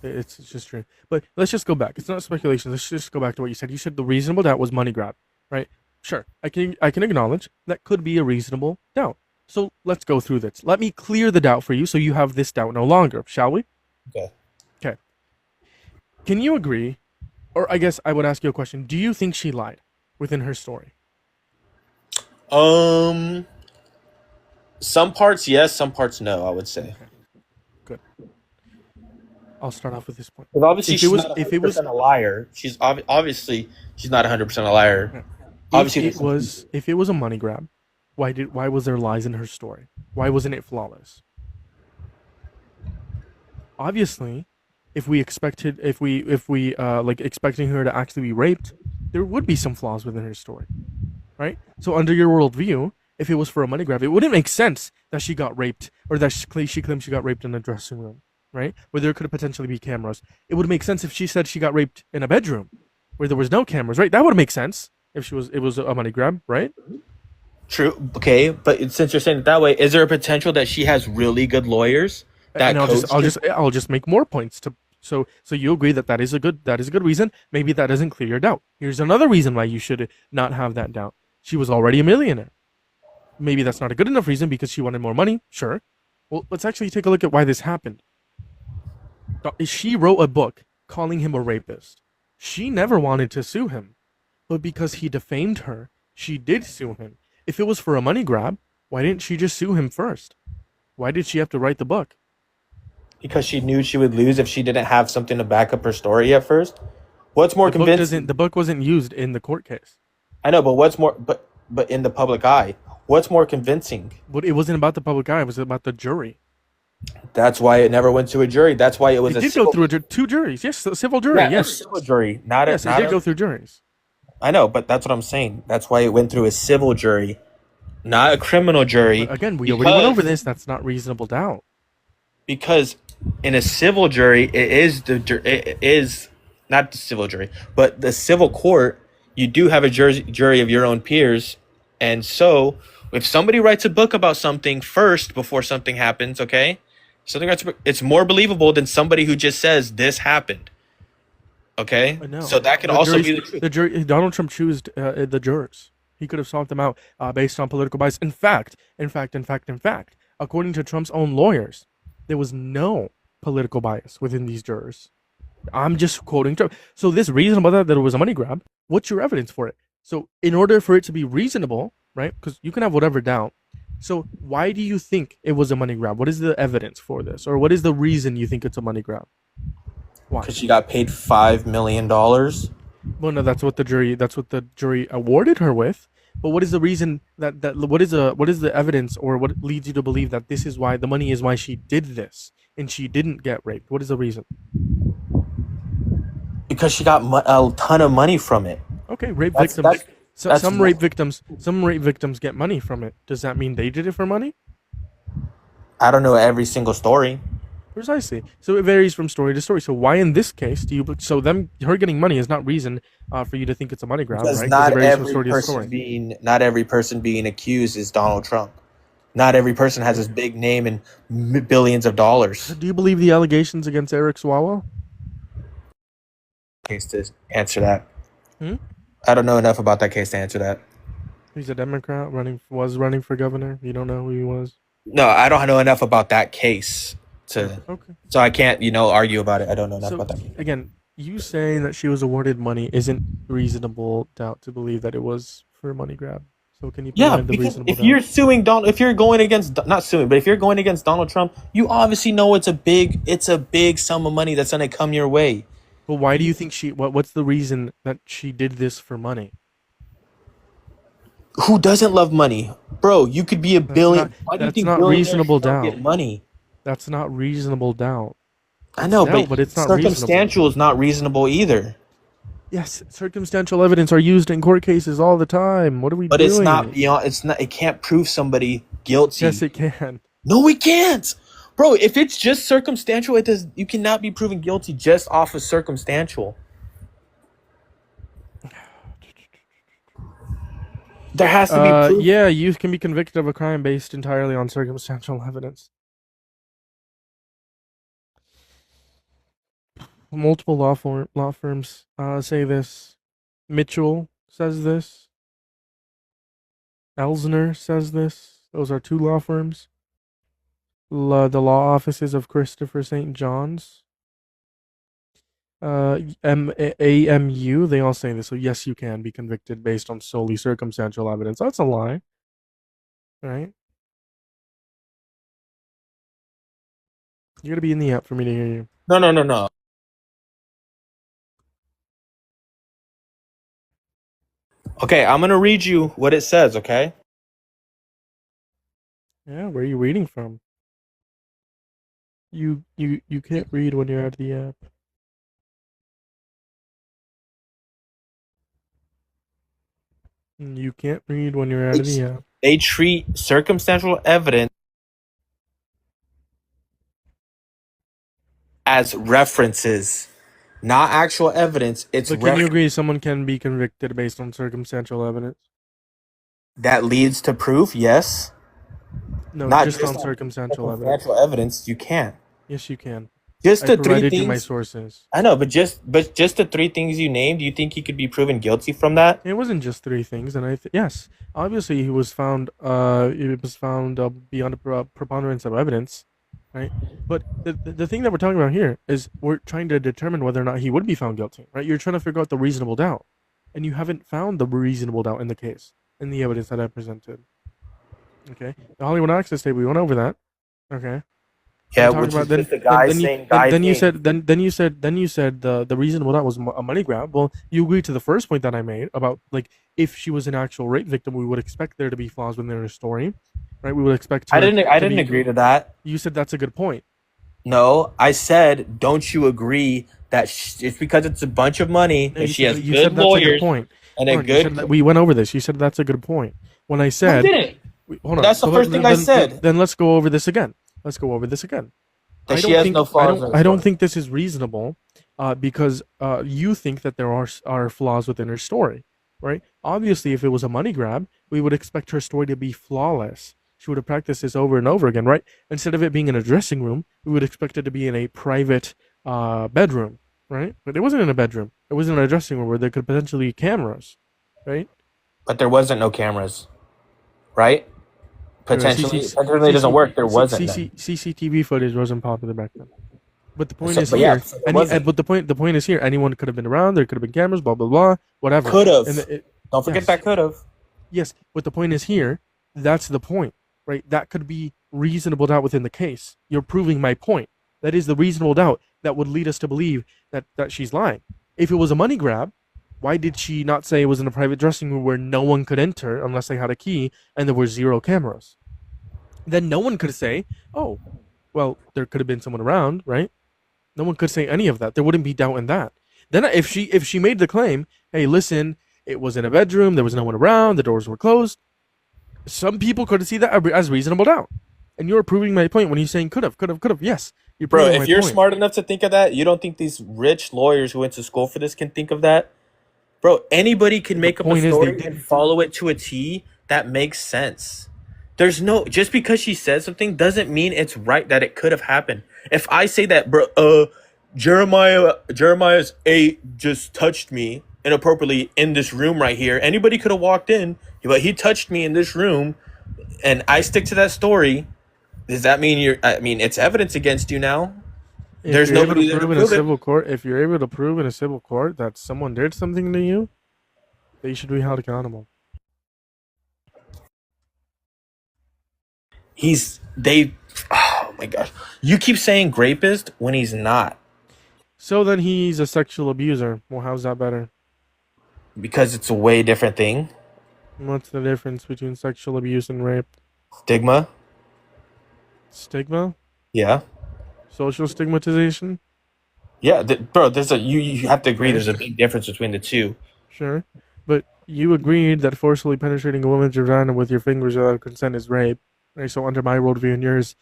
It's just true. But let's just go back. It's not speculation. Let's just go back to what you said. You said the reasonable doubt was money grab, right? Sure. I can acknowledge that could be a reasonable doubt. So let's go through this. Let me clear the doubt for you so you have this doubt no longer, shall we? Okay. Okay. Can you agree, or I guess I would ask you a question. Do you think she lied within her story? Some parts yes, some parts no. I would say. Okay. Good. I'll start off with this point. But obviously, If it she's was not if it was 100% a liar. She's obviously she's not 100% a liar. Obviously, if it was a money grab, why was there lies in her story? Why wasn't it flawless? Obviously, if we like expecting her to actually be raped, there would be some flaws within her story, right? So under your worldview, if it was for a money grab, it wouldn't make sense that she got raped or that she claimed she got raped in a dressing room, right? Where there could potentially be cameras. It would make sense if she said she got raped in a bedroom where there was no cameras, right? That would make sense if it was a money grab, right? true. Okay, but since you're saying it that way, is there a potential that she has really good lawyers that And coached her? I'll just make more points to so you agree that that is a good reason. Maybe that doesn't clear your doubt. Here's another reason why you should not have that doubt. She was already a millionaire. Maybe that's not a good enough reason because she wanted more money. Sure. Well, let's actually take a look at why this happened. She wrote a book calling him a rapist. She never wanted to sue him, but because he defamed her, she did sue him. If it was for a money grab, why didn't she just sue him first? Why did she have to write the book? Because she knew she would lose if she didn't have something to back up her story at first. What's more convincing? The book wasn't used in the court case. I know, but what's more? But in the public eye, what's more convincing? But it wasn't about the public eye. It was about the jury. That's why it never went to a jury. That's why it was It a did civil, go through two juries. Yes, a civil jury. yeah, a Yes, civil jury, not a yes, it not did a. go through juries. I know, but that's what I'm saying. That's why it went through a civil jury, not a criminal jury. But again, we already went over this. That's not reasonable doubt. Because in a civil jury, it is not the civil jury, but the civil court. You do have a jury of your own peers, and so if somebody writes a book about something first before something happens, okay, it's more believable than somebody who just says this happened. Okay, No, so that could the also juries, be the truth. the jury. Donald Trump chose the jurors. He could have sought them out based on political bias. In fact, according to Trump's own lawyers, there was no political bias within these jurors. I'm just quoting Trump. So this reasonable that it was a money grab. What's your evidence for it? So in order for it to be reasonable, right? Because you can have whatever doubt. So why do you think it was a money grab? What is the evidence for this, or what is the reason you think it's a money grab? Why? Because she got paid $5 million. Well, no, that's what the jury awarded her with. But what is the reason what is the evidence or what leads you to believe that this is why the money is why she did this and she didn't get raped? What is the reason? Because she got a ton of money from it. Okay, rape That's- victims. that's- So, that's some what- rape victims get money from it. Does that mean they did it for money? I don't know every single story. Precisely. So it varies from story to story. So why in this case do you? So her getting money is not reason for you to think it's a money grab, Because right? not it varies from every story to person story. not every person being accused is Donald Trump. Not every person has this big name and billions of dollars. Do you believe the allegations against Eric Swalwell? Case to answer that. Hmm? I don't know enough about that case to answer that. He's a Democrat was running for governor. You don't know who he was. No, I don't know enough about that case Okay. so I can't, argue about it. I don't know enough So about that case. again, you saying that she was awarded money isn't reasonable doubt to believe that it was for a money grab. So can you Yeah, provide the because reasonable if doubt? you're suing Donald, if you're going against not suing, but if you're going against Donald Trump, you obviously know it's a big sum of money that's gonna come your way. But why do you think what's the reason that she did this for money? Who doesn't love money, bro? You could be a billion. not- Why do you that's think not billionaires reasonable don't doubt. get money? That's not reasonable doubt. I know, doubt, but it's not reasonable. circumstantial is not reasonable either. Yes, circumstantial evidence are used in court cases all the time. What are we But it's not doing? beyond. It's not. It can't prove somebody Yes, guilty. it can. No, we can't, bro. If it's just circumstantial, it does. You cannot be proven guilty just off of circumstantial. There has to be proof. Yeah, you can be convicted of a crime based entirely on circumstantial evidence. Multiple law firms say this. Mitchell says this. Elsner says this. Those are 2 law firms. The law offices of Christopher St. John's. AMU, they all say this. So yes, you can be convicted based on solely circumstantial evidence. That's a lie, right? You gotta be in the app for me to hear you. No. Okay, I'm gonna read you what it says. Okay. Yeah, where are you reading from? You can't read when you're out of the app. You can't read when you're out of the app. They treat circumstantial evidence as references, not actual evidence. It's But can you agree someone can be convicted based on circumstantial evidence? that leads to proof. Yes. No, Not just on on circumstantial evidence. circumstantial evidence. You can't. Yes, you can. Just I the 3 provided you my things. sources. I know, but just the 3 things you named. Do you think he could be proven guilty from that? It wasn't just 3 things, and yes, obviously he was found. It was found beyond a preponderance of evidence, right? But the thing that we're talking about here is we're trying to determine whether or not he would be found guilty, right? You're trying to figure out the reasonable doubt, and you haven't found the reasonable doubt in the case, in the evidence that I presented. Okay, the Hollywood Access tape. We went over that. Okay. Yeah, We talked which about is just a guy saying guy then you things. said the reasonable doubt was a money grab. Well, you agreed to the first point that I made about like if she was an actual rape victim, we would expect there to be flaws within her story, right? We would expect her. I didn't agree to that. You said that's a good point. No, I said, don't you agree that it's because it's a bunch of money No, that she has you good said that's a good lawyers point. and a Hold on, you said good. that we went over this. You said that's a good point. When I No, I said, didn't. hold on, That's the first thing I said. Then let's go over this again. Let's go over this again. That I she don't has think no flaws in her I don't story. think this is reasonable, because you think that there are flaws within her story, right? Obviously, if it was a money grab, we would expect her story to be flawless. She would have practiced this over and over again, right? Instead of it being in a dressing room, we would expect it to be in a private bedroom, right? But it wasn't in a bedroom. It was in a dressing room where there could potentially be cameras, right? But there wasn't no cameras, right? Potentially, potentially doesn't work. There wasn't none. CCTV footage wasn't popular back then. But the point So, is but yeah, here, so there wasn't. but the point is here. Anyone could have been around. There could have been cameras. Blah blah blah. Whatever. Could have. And Don't forget yes, that could have. yes. But the point is here. That's the point, right? That could be reasonable doubt within the case. You're proving my point. That is the reasonable doubt that would lead us to believe that she's lying. If it was a money grab, why did she not say it was in a private dressing room where no one could enter unless they had a key and there were 0 cameras? Then no one could say, oh, well, there could have been someone around, right? No one could say any of that. There wouldn't be doubt in that. Then if she made the claim, hey, listen, it was in a bedroom, there was no one around, the doors were closed, some people could see that as reasonable doubt. And you're proving my point when you're saying could have. Yes, you're Bro, proving if my you're point. smart enough to think of that, you don't think these rich lawyers who went to school for this can think of that? Bro, anybody can make up a point is they story and didn't. follow it to a T that makes sense. There's no just because she said something doesn't mean it's right that it could have happened. If I say that, bro, Jeremiah's 8 just touched me inappropriately in this room right here. Anybody could have walked in, but he touched me in this room, and I stick to that story. Does that mean I mean, it's evidence against you now. If There's you're able nobody to there to prove in a prove it. civil court, if you're able to prove in a civil court that someone did something to you, they should be held accountable. Oh my gosh. You keep saying rapist when he's not. So then he's a sexual abuser. Well, how's that better? Because it's a way different thing. What's the difference between sexual abuse and rape? Stigma. Stigma? Yeah. Social stigmatization? Yeah, bro. There's a you have to agree. Okay, There's a big difference between the two. sure. But you agreed that forcefully penetrating a woman's vagina with your fingers without consent is rape. Right, so under my worldview and yours,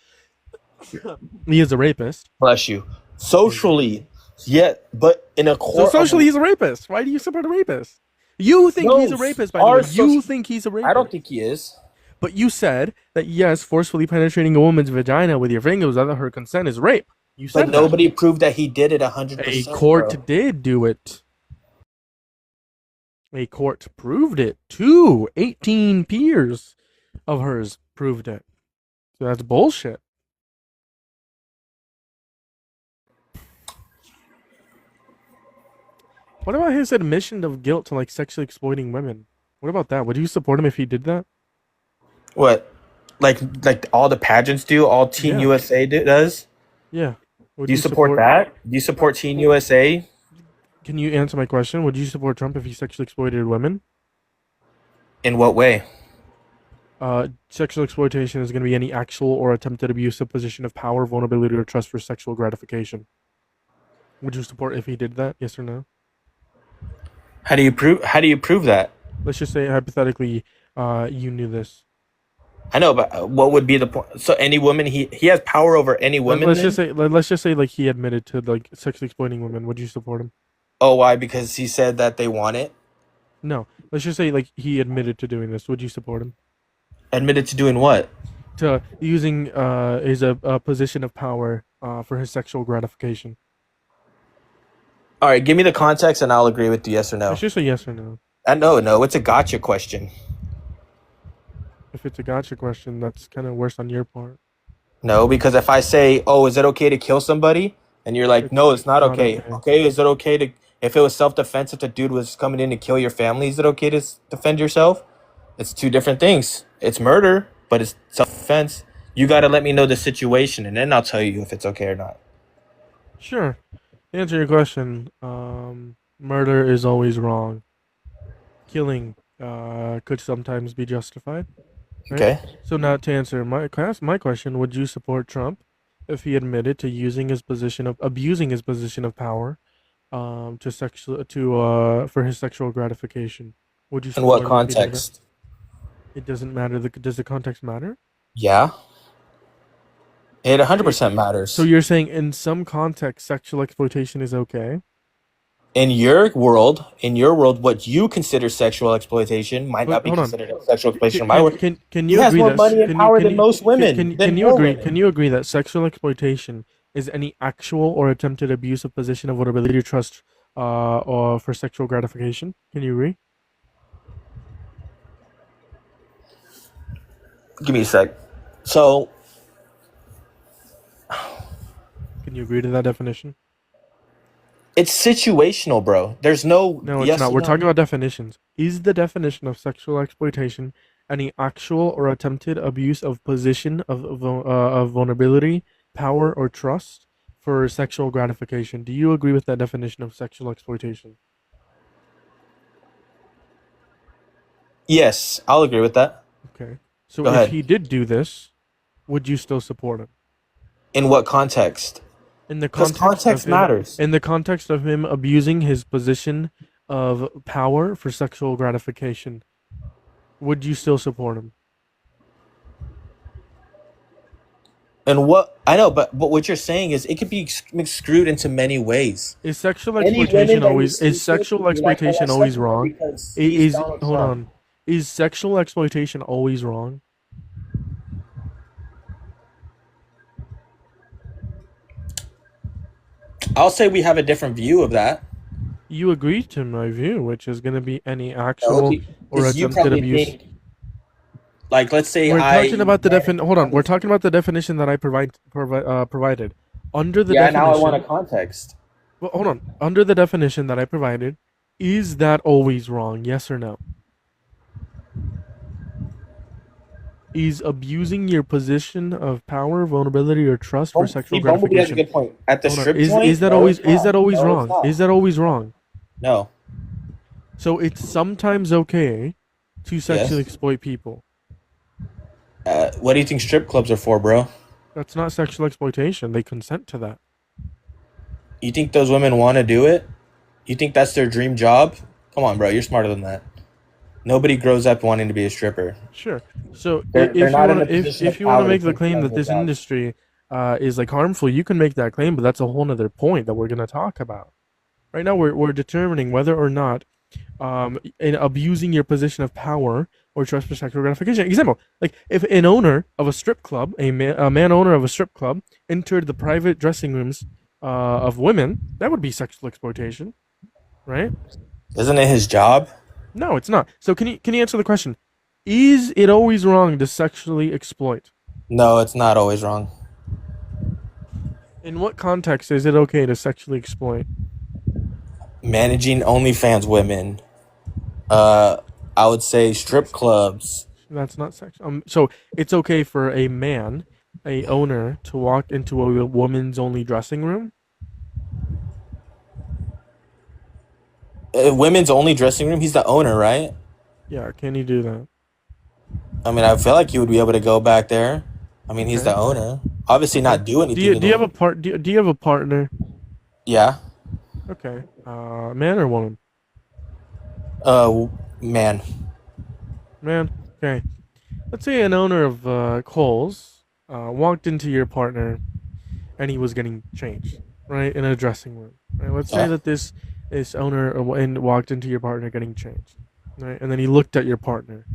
he is a rapist. Bless you. Thank you. Socially, yeah, but in a So court of socially, he's a rapist. Why do you support a rapist? You think he's no, a rapist, by the way. our You social. think he's a I don't rapist. think he is. But you said that yes, forcefully penetrating a woman's vagina with your fingers without her consent is rape. You But said that. nobody proved that he did it A 100%, bro. court did do it. A court proved it too. 18 peers of hers proved it. So that's bullshit. What about his admission of guilt to like sexually exploiting women? What about that? Would you support him if he did that? What? Like all the pageants do, all Team Yeah. USA does. Yeah. Would Do you support that? Do you support Team USA? Can you answer my question? Would you support Trump if he sexually exploited women? In what way? Sexual exploitation is going to be any actual or attempted abuse of position of power, vulnerability, or trust for sexual gratification. Would you support if he did that? Yes or no? How do you prove that? Let's just say hypothetically, you knew this. I know, but what would be the point? So any woman, he has power over any woman. Let's just say like he admitted to like sexually exploiting women. Would you support him? Oh, why? Because he said that they want it. No. Let's just say like he admitted to doing this. Would you support him? Admitted to doing what? To using his a position of power for his sexual gratification. All right, give me the context, and I'll agree with you. Yes or no? It's just a yes or no. No, it's a gotcha question. If it's a gotcha question, that's kind of worse on your part. No, because if I say, "Oh, is it okay to kill somebody?" and you're like, "No, it's not okay." Okay, is it okay to? If it was self-defense, if the dude was coming in to kill your family, is it okay to defend yourself? It's two different things. It's murder, but it's self-defense. You got to let me know the situation, and then I'll tell you if it's okay or not. Sure. To answer your question, murder is always wrong. Killing could sometimes be justified. Right? Okay. So now to answer my question, would you support Trump if he admitted to abusing his position of power, for his sexual gratification? Would you In what support him if he did that? context? It doesn't matter. Does the context matter? Yeah, it 100% matters. So you're saying in some context, sexual exploitation is okay? In your world, what you consider sexual exploitation might not be considered sexual exploitation in my world. Can He you has agree more that money and power than most women. Can you agree? Can you agree that sexual exploitation is any actual or attempted abuse of position of vulnerability or trust, or for sexual gratification? Can you agree? Give me a sec. So, Can you agree to that definition? it's situational, bro. There's no No, it's yes not. or We're no. talking about definitions. Is the definition of sexual exploitation any actual or attempted abuse of position of vulnerability, power, or trust for sexual gratification? Do you agree with that definition of sexual exploitation? Yes, I'll agree with that. Okay. So Go if ahead. he did do this, would you still support him? In what context? In the Because context matters. in the context of him abusing his position of power for sexual gratification, would you still support him? And what I know, but what you're saying is it could be screwed into many ways. Is sexual Any exploitation women that you always see is sexual sleeping, you're like, "Oh, exploitation I always slept with her wrong? because he's Is Donald hold Trump." on. Is sexual exploitation always wrong? I'll say we have a different view of that. You agree to my view, which is going to be any actual or Because you attempted probably abuse. think, like, let's say We're I. talking about the Hold on. We're talking about the definition that I provided. Under the Yeah, definition. now I want a context. Well, hold on. Under the definition that I provided, is that always wrong? Yes or no? Is abusing your position of power, vulnerability, or trust for sexual Bumblebee has a gratification? good point. At the Hold on. strip joint, Is that no, always it's not. No, it's wrong? not. Is that always wrong? No. So it's sometimes okay to sexually exploit people. What do you think strip clubs are for, bro? That's not sexual exploitation. They consent to that. You think those women want to do it? You think that's their dream job? Come on, bro. You're smarter than that. Nobody grows up wanting to be a stripper. Sure. So They're if you not in want a to position if of you want to power to make the take claim that casual this jobs. industry is like harmful, you can make that claim, but that's a whole other point that we're going to talk about. Right now, we're determining whether or not in abusing your position of power or trust for sexual gratification. Example, like if an owner of a strip club, a man owner of a strip club, entered the private dressing rooms of women, that would be sexual exploitation, right? Isn't it his job? No, it's not. So can you answer the question? Is it always wrong to sexually exploit? No, it's not always wrong. In what context is it okay to sexually exploit? Managing OnlyFans women. Uh, I would say strip That's clubs. that's not sexual. So it's okay for a man, a owner, to walk into a woman's only dressing room. Women's only dressing room. He's the owner, right? Yeah, can you do that? I mean, I feel like you would be able to go back there. I mean, he's Okay. the owner. Obviously, Okay. not do Do anything you to do you have a them. part? Do you have a partner? Yeah. Okay. Man or woman? Uh, man. Man. Okay. Let's say an owner of Kohl's walked into your partner and he was getting changed, right, in a dressing room. Right. Let's say Yeah. that this owner and walked into your partner getting changed, right, and then he looked at your partner,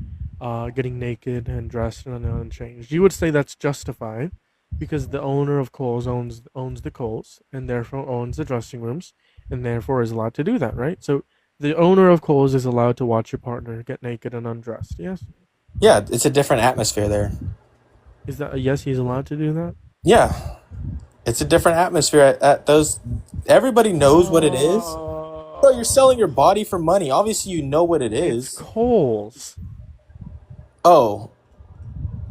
getting naked and dressed and changed. You would say that's justified because the owner of Kohl's owns the Kohl's and therefore owns the dressing rooms and therefore is allowed to do that, right? So the owner of Kohl's is allowed to watch your partner get naked and undressed. Yes, Yeah, it's a different atmosphere there. is that a yes? He's allowed to do that. Yeah, it's a different atmosphere at those. Everybody knows what it is. Bro, you're selling your body for money. Obviously, you know what it It's is. Kohl's. Oh,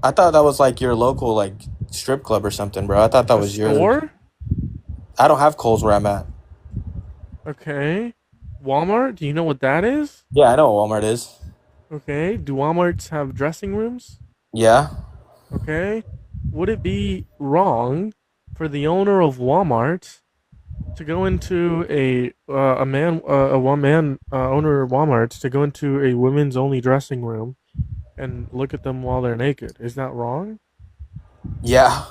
I thought that was like your local like strip club or something, bro. I thought that A was yours. store? I don't have Kohl's where I'm at. Okay. Walmart? Do you know what that is? Yeah, I know what Walmart is. Okay. Do Walmarts have dressing rooms? Yeah. Okay. Would it be wrong for the owner of Walmart to go into a one man owner of Walmart to go into a women's only dressing room and look at them while they're naked? Is that wrong? Yeah.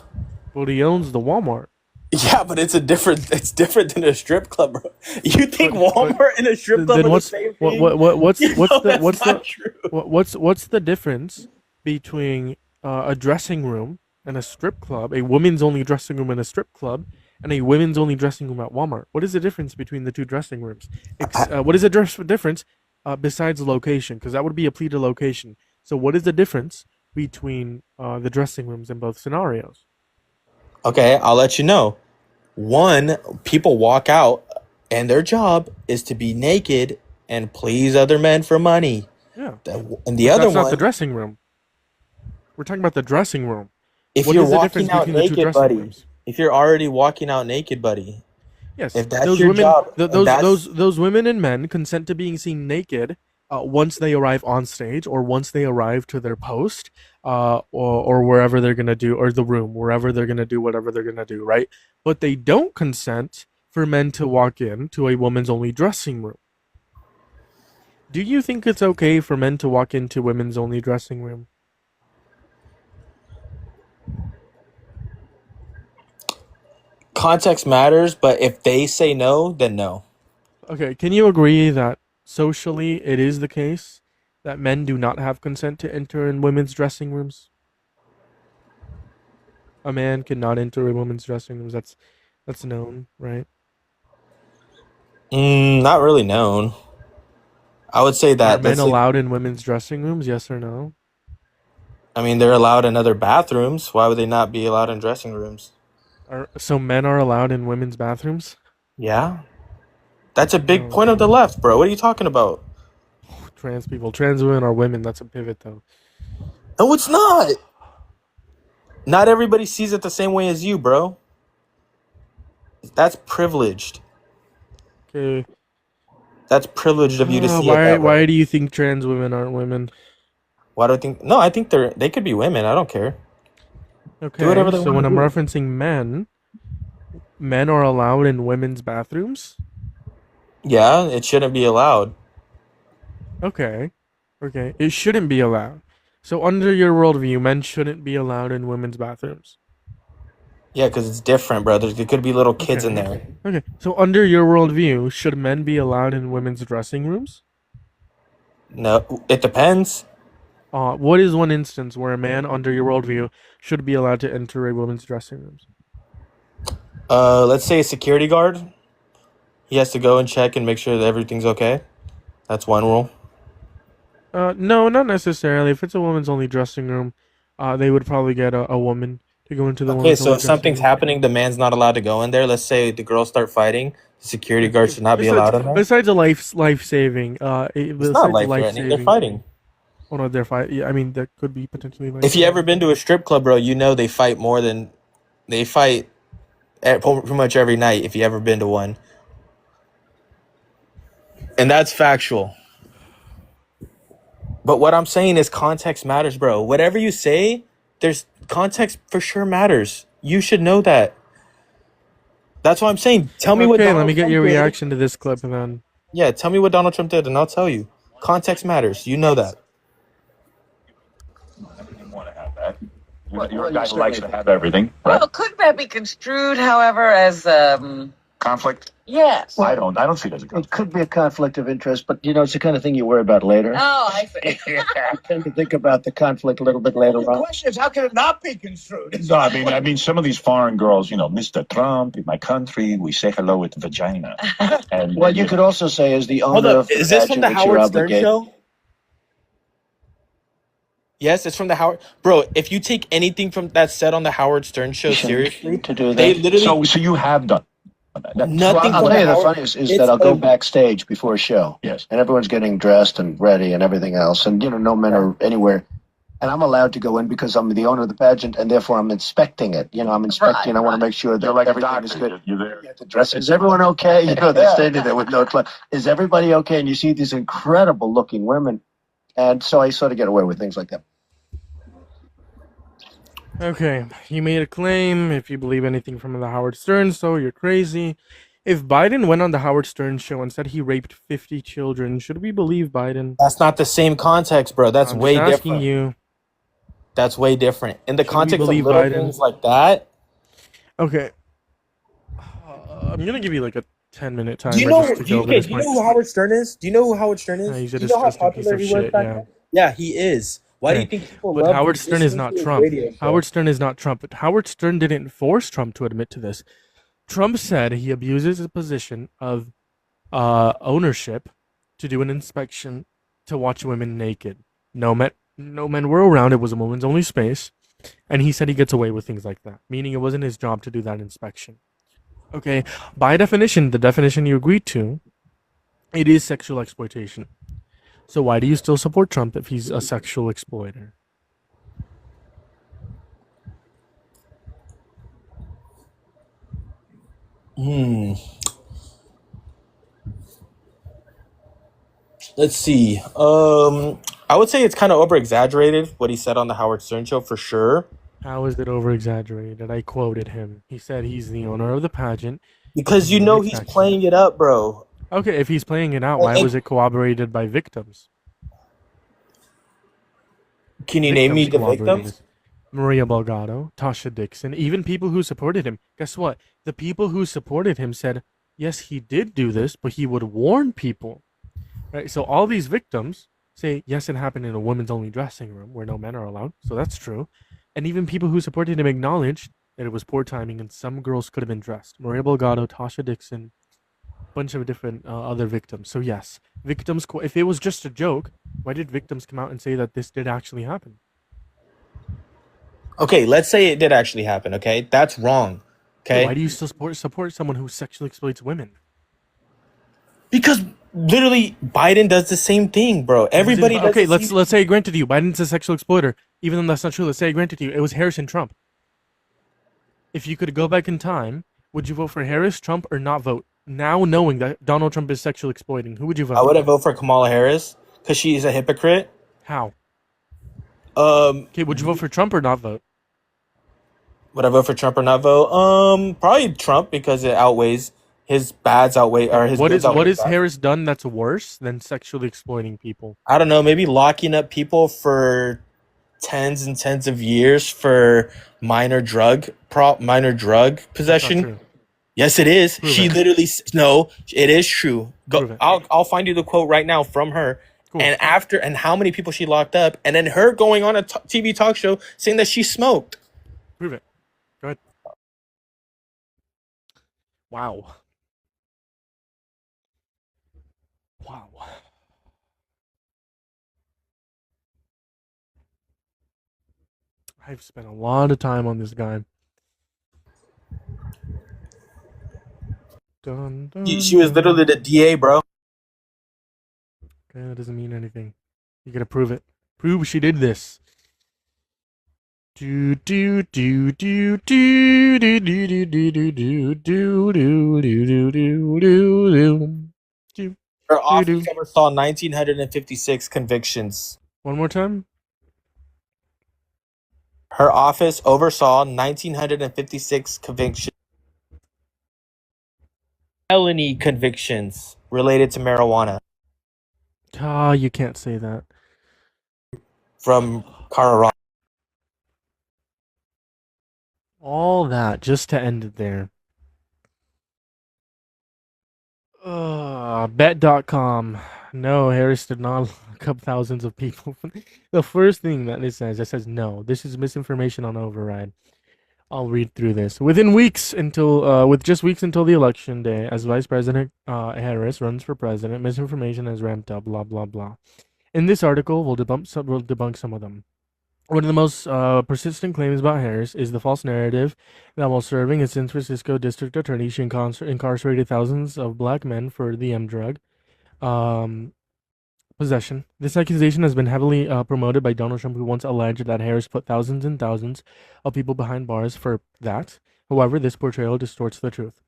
But he owns the Walmart. Yeah, but it's different than a strip club, bro. You think But Walmart and a strip club then are the what's same what thing? You know that's what's the not true. what's the difference between a dressing room and a strip club, a women's only dressing room and a strip club, and a women's only dressing room at Walmart? What is the difference between the two dressing rooms? I, What is the difference besides location? Because that would be a plea to location. So what is the difference between the dressing rooms in both scenarios? okay, I'll let you know. One, people walk out and their job is to be naked and please other men for money. Yeah, And the but other that's not the one, dressing room. We're talking about the dressing room. if What you're is the difference walking out between the two naked, dressing buddy, rooms? if you're already walking out naked, buddy, Yes, if that's those your women, job and that's those women and men consent to being seen naked once they arrive on stage or once they arrive to their post, or wherever they're gonna do, or the room wherever they're gonna do whatever they're gonna do, right? But they don't consent for men to walk in to a woman's only dressing room. Do you think it's okay for men to walk into women's only dressing room? context matters, but if they say no, then no. Okay, can you agree that socially it is the case that men do not have consent to enter in women's dressing rooms? A man cannot enter a woman's dressing rooms. That's known, right? Not really known. I would say Are that men that's like, allowed in women's dressing rooms? Yes or no? I mean, they're allowed in other bathrooms. Why would they not be allowed in dressing rooms? So men are allowed in women's bathrooms? Yeah. That's a big point of the Okay. left, bro. What are you talking about? Trans people, trans women are women. That's a pivot, though. No, it's not. Not everybody sees it the same way as you, bro. That's privileged. Okay. That's privileged of you to see it Why that way. do you think trans women aren't women? Why do I think? No, I think they could be women. I don't care. Do whatever Okay, they so want when to I'm do. referencing men, men are allowed in women's bathrooms? Yeah, it shouldn't be allowed. Okay. Okay. It shouldn't be allowed. So under your worldview, men shouldn't be allowed in women's bathrooms. Yeah, because it's different, bro. There could be little kids in Okay. there. Okay. So under your worldview, should men be allowed in women's dressing rooms? No, it depends. What is one instance where a man under your worldview should be allowed to enter a women's dressing rooms? Let's say a security guard. He has to go and check and make sure that everything's okay. That's one rule. No, not necessarily. If it's a woman's only dressing room, they would probably get a woman to go into the Okay, woman's so only if dressing something's room. happening, the man's not allowed to go in there. Let's say the girls start fighting, the security guard should not be Besides, allowed in there. besides a life saving, It's not besides life life threatening. They're saving. fighting. Oh no, they're fight. Yeah, I mean that could be potentially life If you ever saving. been to a strip club, bro, you know they fight more than they fight pretty much every night. If you ever been to one, and that's factual. But what I'm saying is context matters, bro. Whatever you say, there's context for sure matters. You should know that. That's what I'm saying. Tell me what Okay, let me Donald get Trump your did. reaction to this clip then. Yeah, tell me what Donald Trump did, and I'll tell you. Context matters. You know that. I didn't want to have that. You're a guy who likes to have everything, right? Well, could that be construed, however, as Conflict? yes? I don't see it as a It conflict. could be a conflict of interest, but it's the kind of thing you worry about later. Oh, I see. You tend to think about the conflict a little bit later on. question is, how can it not be construed? No, I mean, some of these foreign girls, Mr. Trump in my country, we say hello with vagina. And Well, you could also say, as the Hold owner up. of the Is this from pageant, the it's your Howard Stern obligation. show? Yes, it's from the Howard. Bro, if you take anything from that said on the Howard Stern show seriously, to do they that. literally so you have done that. nothing Well, I'll from tell you the Howard. funniest is It's that I'll go a- backstage before a show, Yes. and everyone's getting dressed and ready and everything else, and no men are anywhere, and I'm allowed to go in because I'm the owner of the pageant, and therefore I'm inspecting it. I'm inspecting. I want to make sure that You're like a everything is doctor. good. You're there. You have to dress. Is everyone okay? They're standing there with no clothes. Is everybody okay? And you see these incredible looking women, and so I sort of get away with things like that. Okay, he made a claim. If you believe anything from the Howard Stern show, you're crazy. If Biden went on the Howard Stern show and said he raped 50 children, should we believe Biden? That's not the same context, bro. That's I'm way just asking different. you. That's way different. In the Should we context of believe little Biden? things like that, Okay. I'm gonna give you like a 10-minute do you timer know? just to Do go you, over okay, this do you know point. who Howard Stern is? Do you know who Howard Stern is? He's a Do you know how disgusting piece popular of he was shit, back yeah. then? Yeah, he is. Why do you Okay, think people but love Howard him? Stern is not Trump. Howard Stern is not Trump. But Howard Stern didn't force Trump to admit to this. Trump said he abuses his position of ownership to do an inspection to watch women naked. No men were around. It was a woman's only space, and he said he gets away with things like that, meaning it wasn't his job to do that inspection. Okay, by definition, the definition you agreed to, it is sexual exploitation. So why do you still support Trump if he's a sexual exploiter? Let's see. I would say it's kind of over exaggerated what he said on the Howard Stern show for sure. How is it over exaggerated? I quoted him. He said he's the owner of the pageant. Because He you know made he's that playing it up, bro. Okay, if he's playing it out, why was it corroborated by victims? Can you name me the corroborated victims? it. Maria Belgado, Tasha Dixon, even people who supported him. Guess what? The people who supported him said, yes, he did do this, but he would warn people. Right? So all these victims say, yes, it happened in a women's only dressing room where no men are allowed. So that's true. And even people who supported him acknowledged that it was poor timing and some girls could have been dressed. Maria Belgado, Tasha Dixon, a bunch of different other victims. So yes, victims, if it was just a joke, why did victims come out and say that this did actually happen? Okay, let's say it did actually happen, okay? That's wrong. Okay? Why do you still support someone who sexually exploits women? Because literally Biden does the same thing, bro. Everybody does Okay, the same let's say I granted you Biden's a sexual exploiter, even though that's not true. Let's say I granted you it was Harris and Trump. If you could go back in time, would you vote for Harris, Trump, or not vote? Now knowing that Donald Trump is sexually exploiting, who would you vote? I wouldn't vote for Kamala Harris because she's a hypocrite. How? Um, Okay, would you vote for Trump or not vote? Would I vote for Trump or not vote? Probably Trump because it outweighs his bads outweigh Okay, or his goods what outweigh his is bads. Harris done that's worse than sexually exploiting people? I don't know, maybe locking up people for tens and tens of years for minor drug That's not possession. true. Yes, it is. Prove She it. literally no, it is true. Go, Prove it. I'll find you the quote right now from her. Cool. And how many people she locked up, and then her going on a TV talk show saying that she smoked. Prove it. Go ahead. Wow. Wow. I've spent a lot of time on this guy. Dun, dun, She was literally the DA, bro. Okay, that doesn't mean anything. You gotta prove it. Prove she did this. Do do do do do do do do do do do do do do do do do. Her office oversaw 1,956 convictions. One more time. Her office oversaw 1,956 convictions. Felony convictions related to marijuana Ah, you can't say that. from Colorado. All that just to end it there. Bet.com. No, Harris did not lock up thousands of people. The first thing that it says no. This is misinformation on override. I'll read through this. With just weeks until the election day, as Vice President Harris runs for president, misinformation has ramped up. Blah blah blah. In this article, we'll debunk some of them. One of the most persistent claims about Harris is the false narrative that while serving as San Francisco district attorney, she incarcerated thousands of black men for the M drug possession. This accusation has been heavily promoted by Donald Trump, who once alleged that Harris put thousands and thousands of people behind bars for that. However, this portrayal distorts the truth.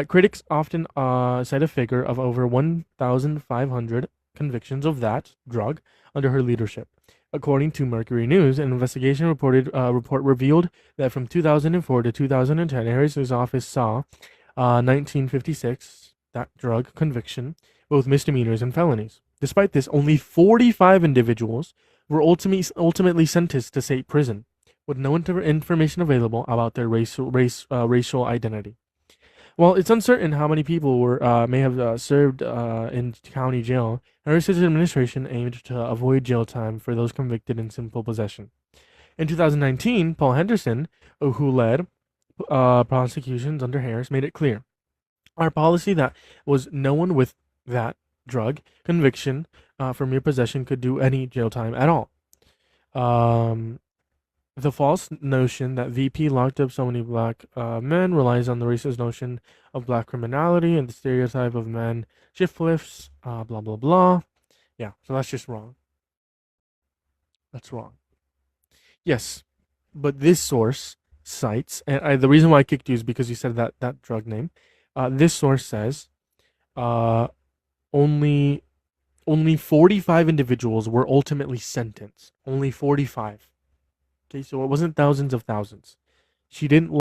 Critics often cite a figure of over 1,500 convictions of that drug under her leadership. According to Mercury News, an investigation report revealed that from 2004 to 2010, Harris's office saw 1956 that drug conviction, both misdemeanors and felonies. Despite this, only 45 individuals were ultimately sentenced to state prison, with no information available about their racial identity. While it's uncertain how many people may have served in county jail, Harris's administration aimed to avoid jail time for those convicted in simple possession. In 2019, Paul Henderson, who led prosecutions under Harris, made it clear our policy that was no one with that drug conviction for mere possession could do any jail time at all. The false notion that VP locked up so many black men relies on the racist notion of black criminality and the stereotype of men shiftlifts, blah, blah, blah. Yeah, so that's just wrong. That's wrong. Yes, but this source cites, and the reason why I kicked you is because you said that drug name. This source says only 45 individuals were ultimately sentenced. Only 45. Okay, so it wasn't thousands of thousands. She didn't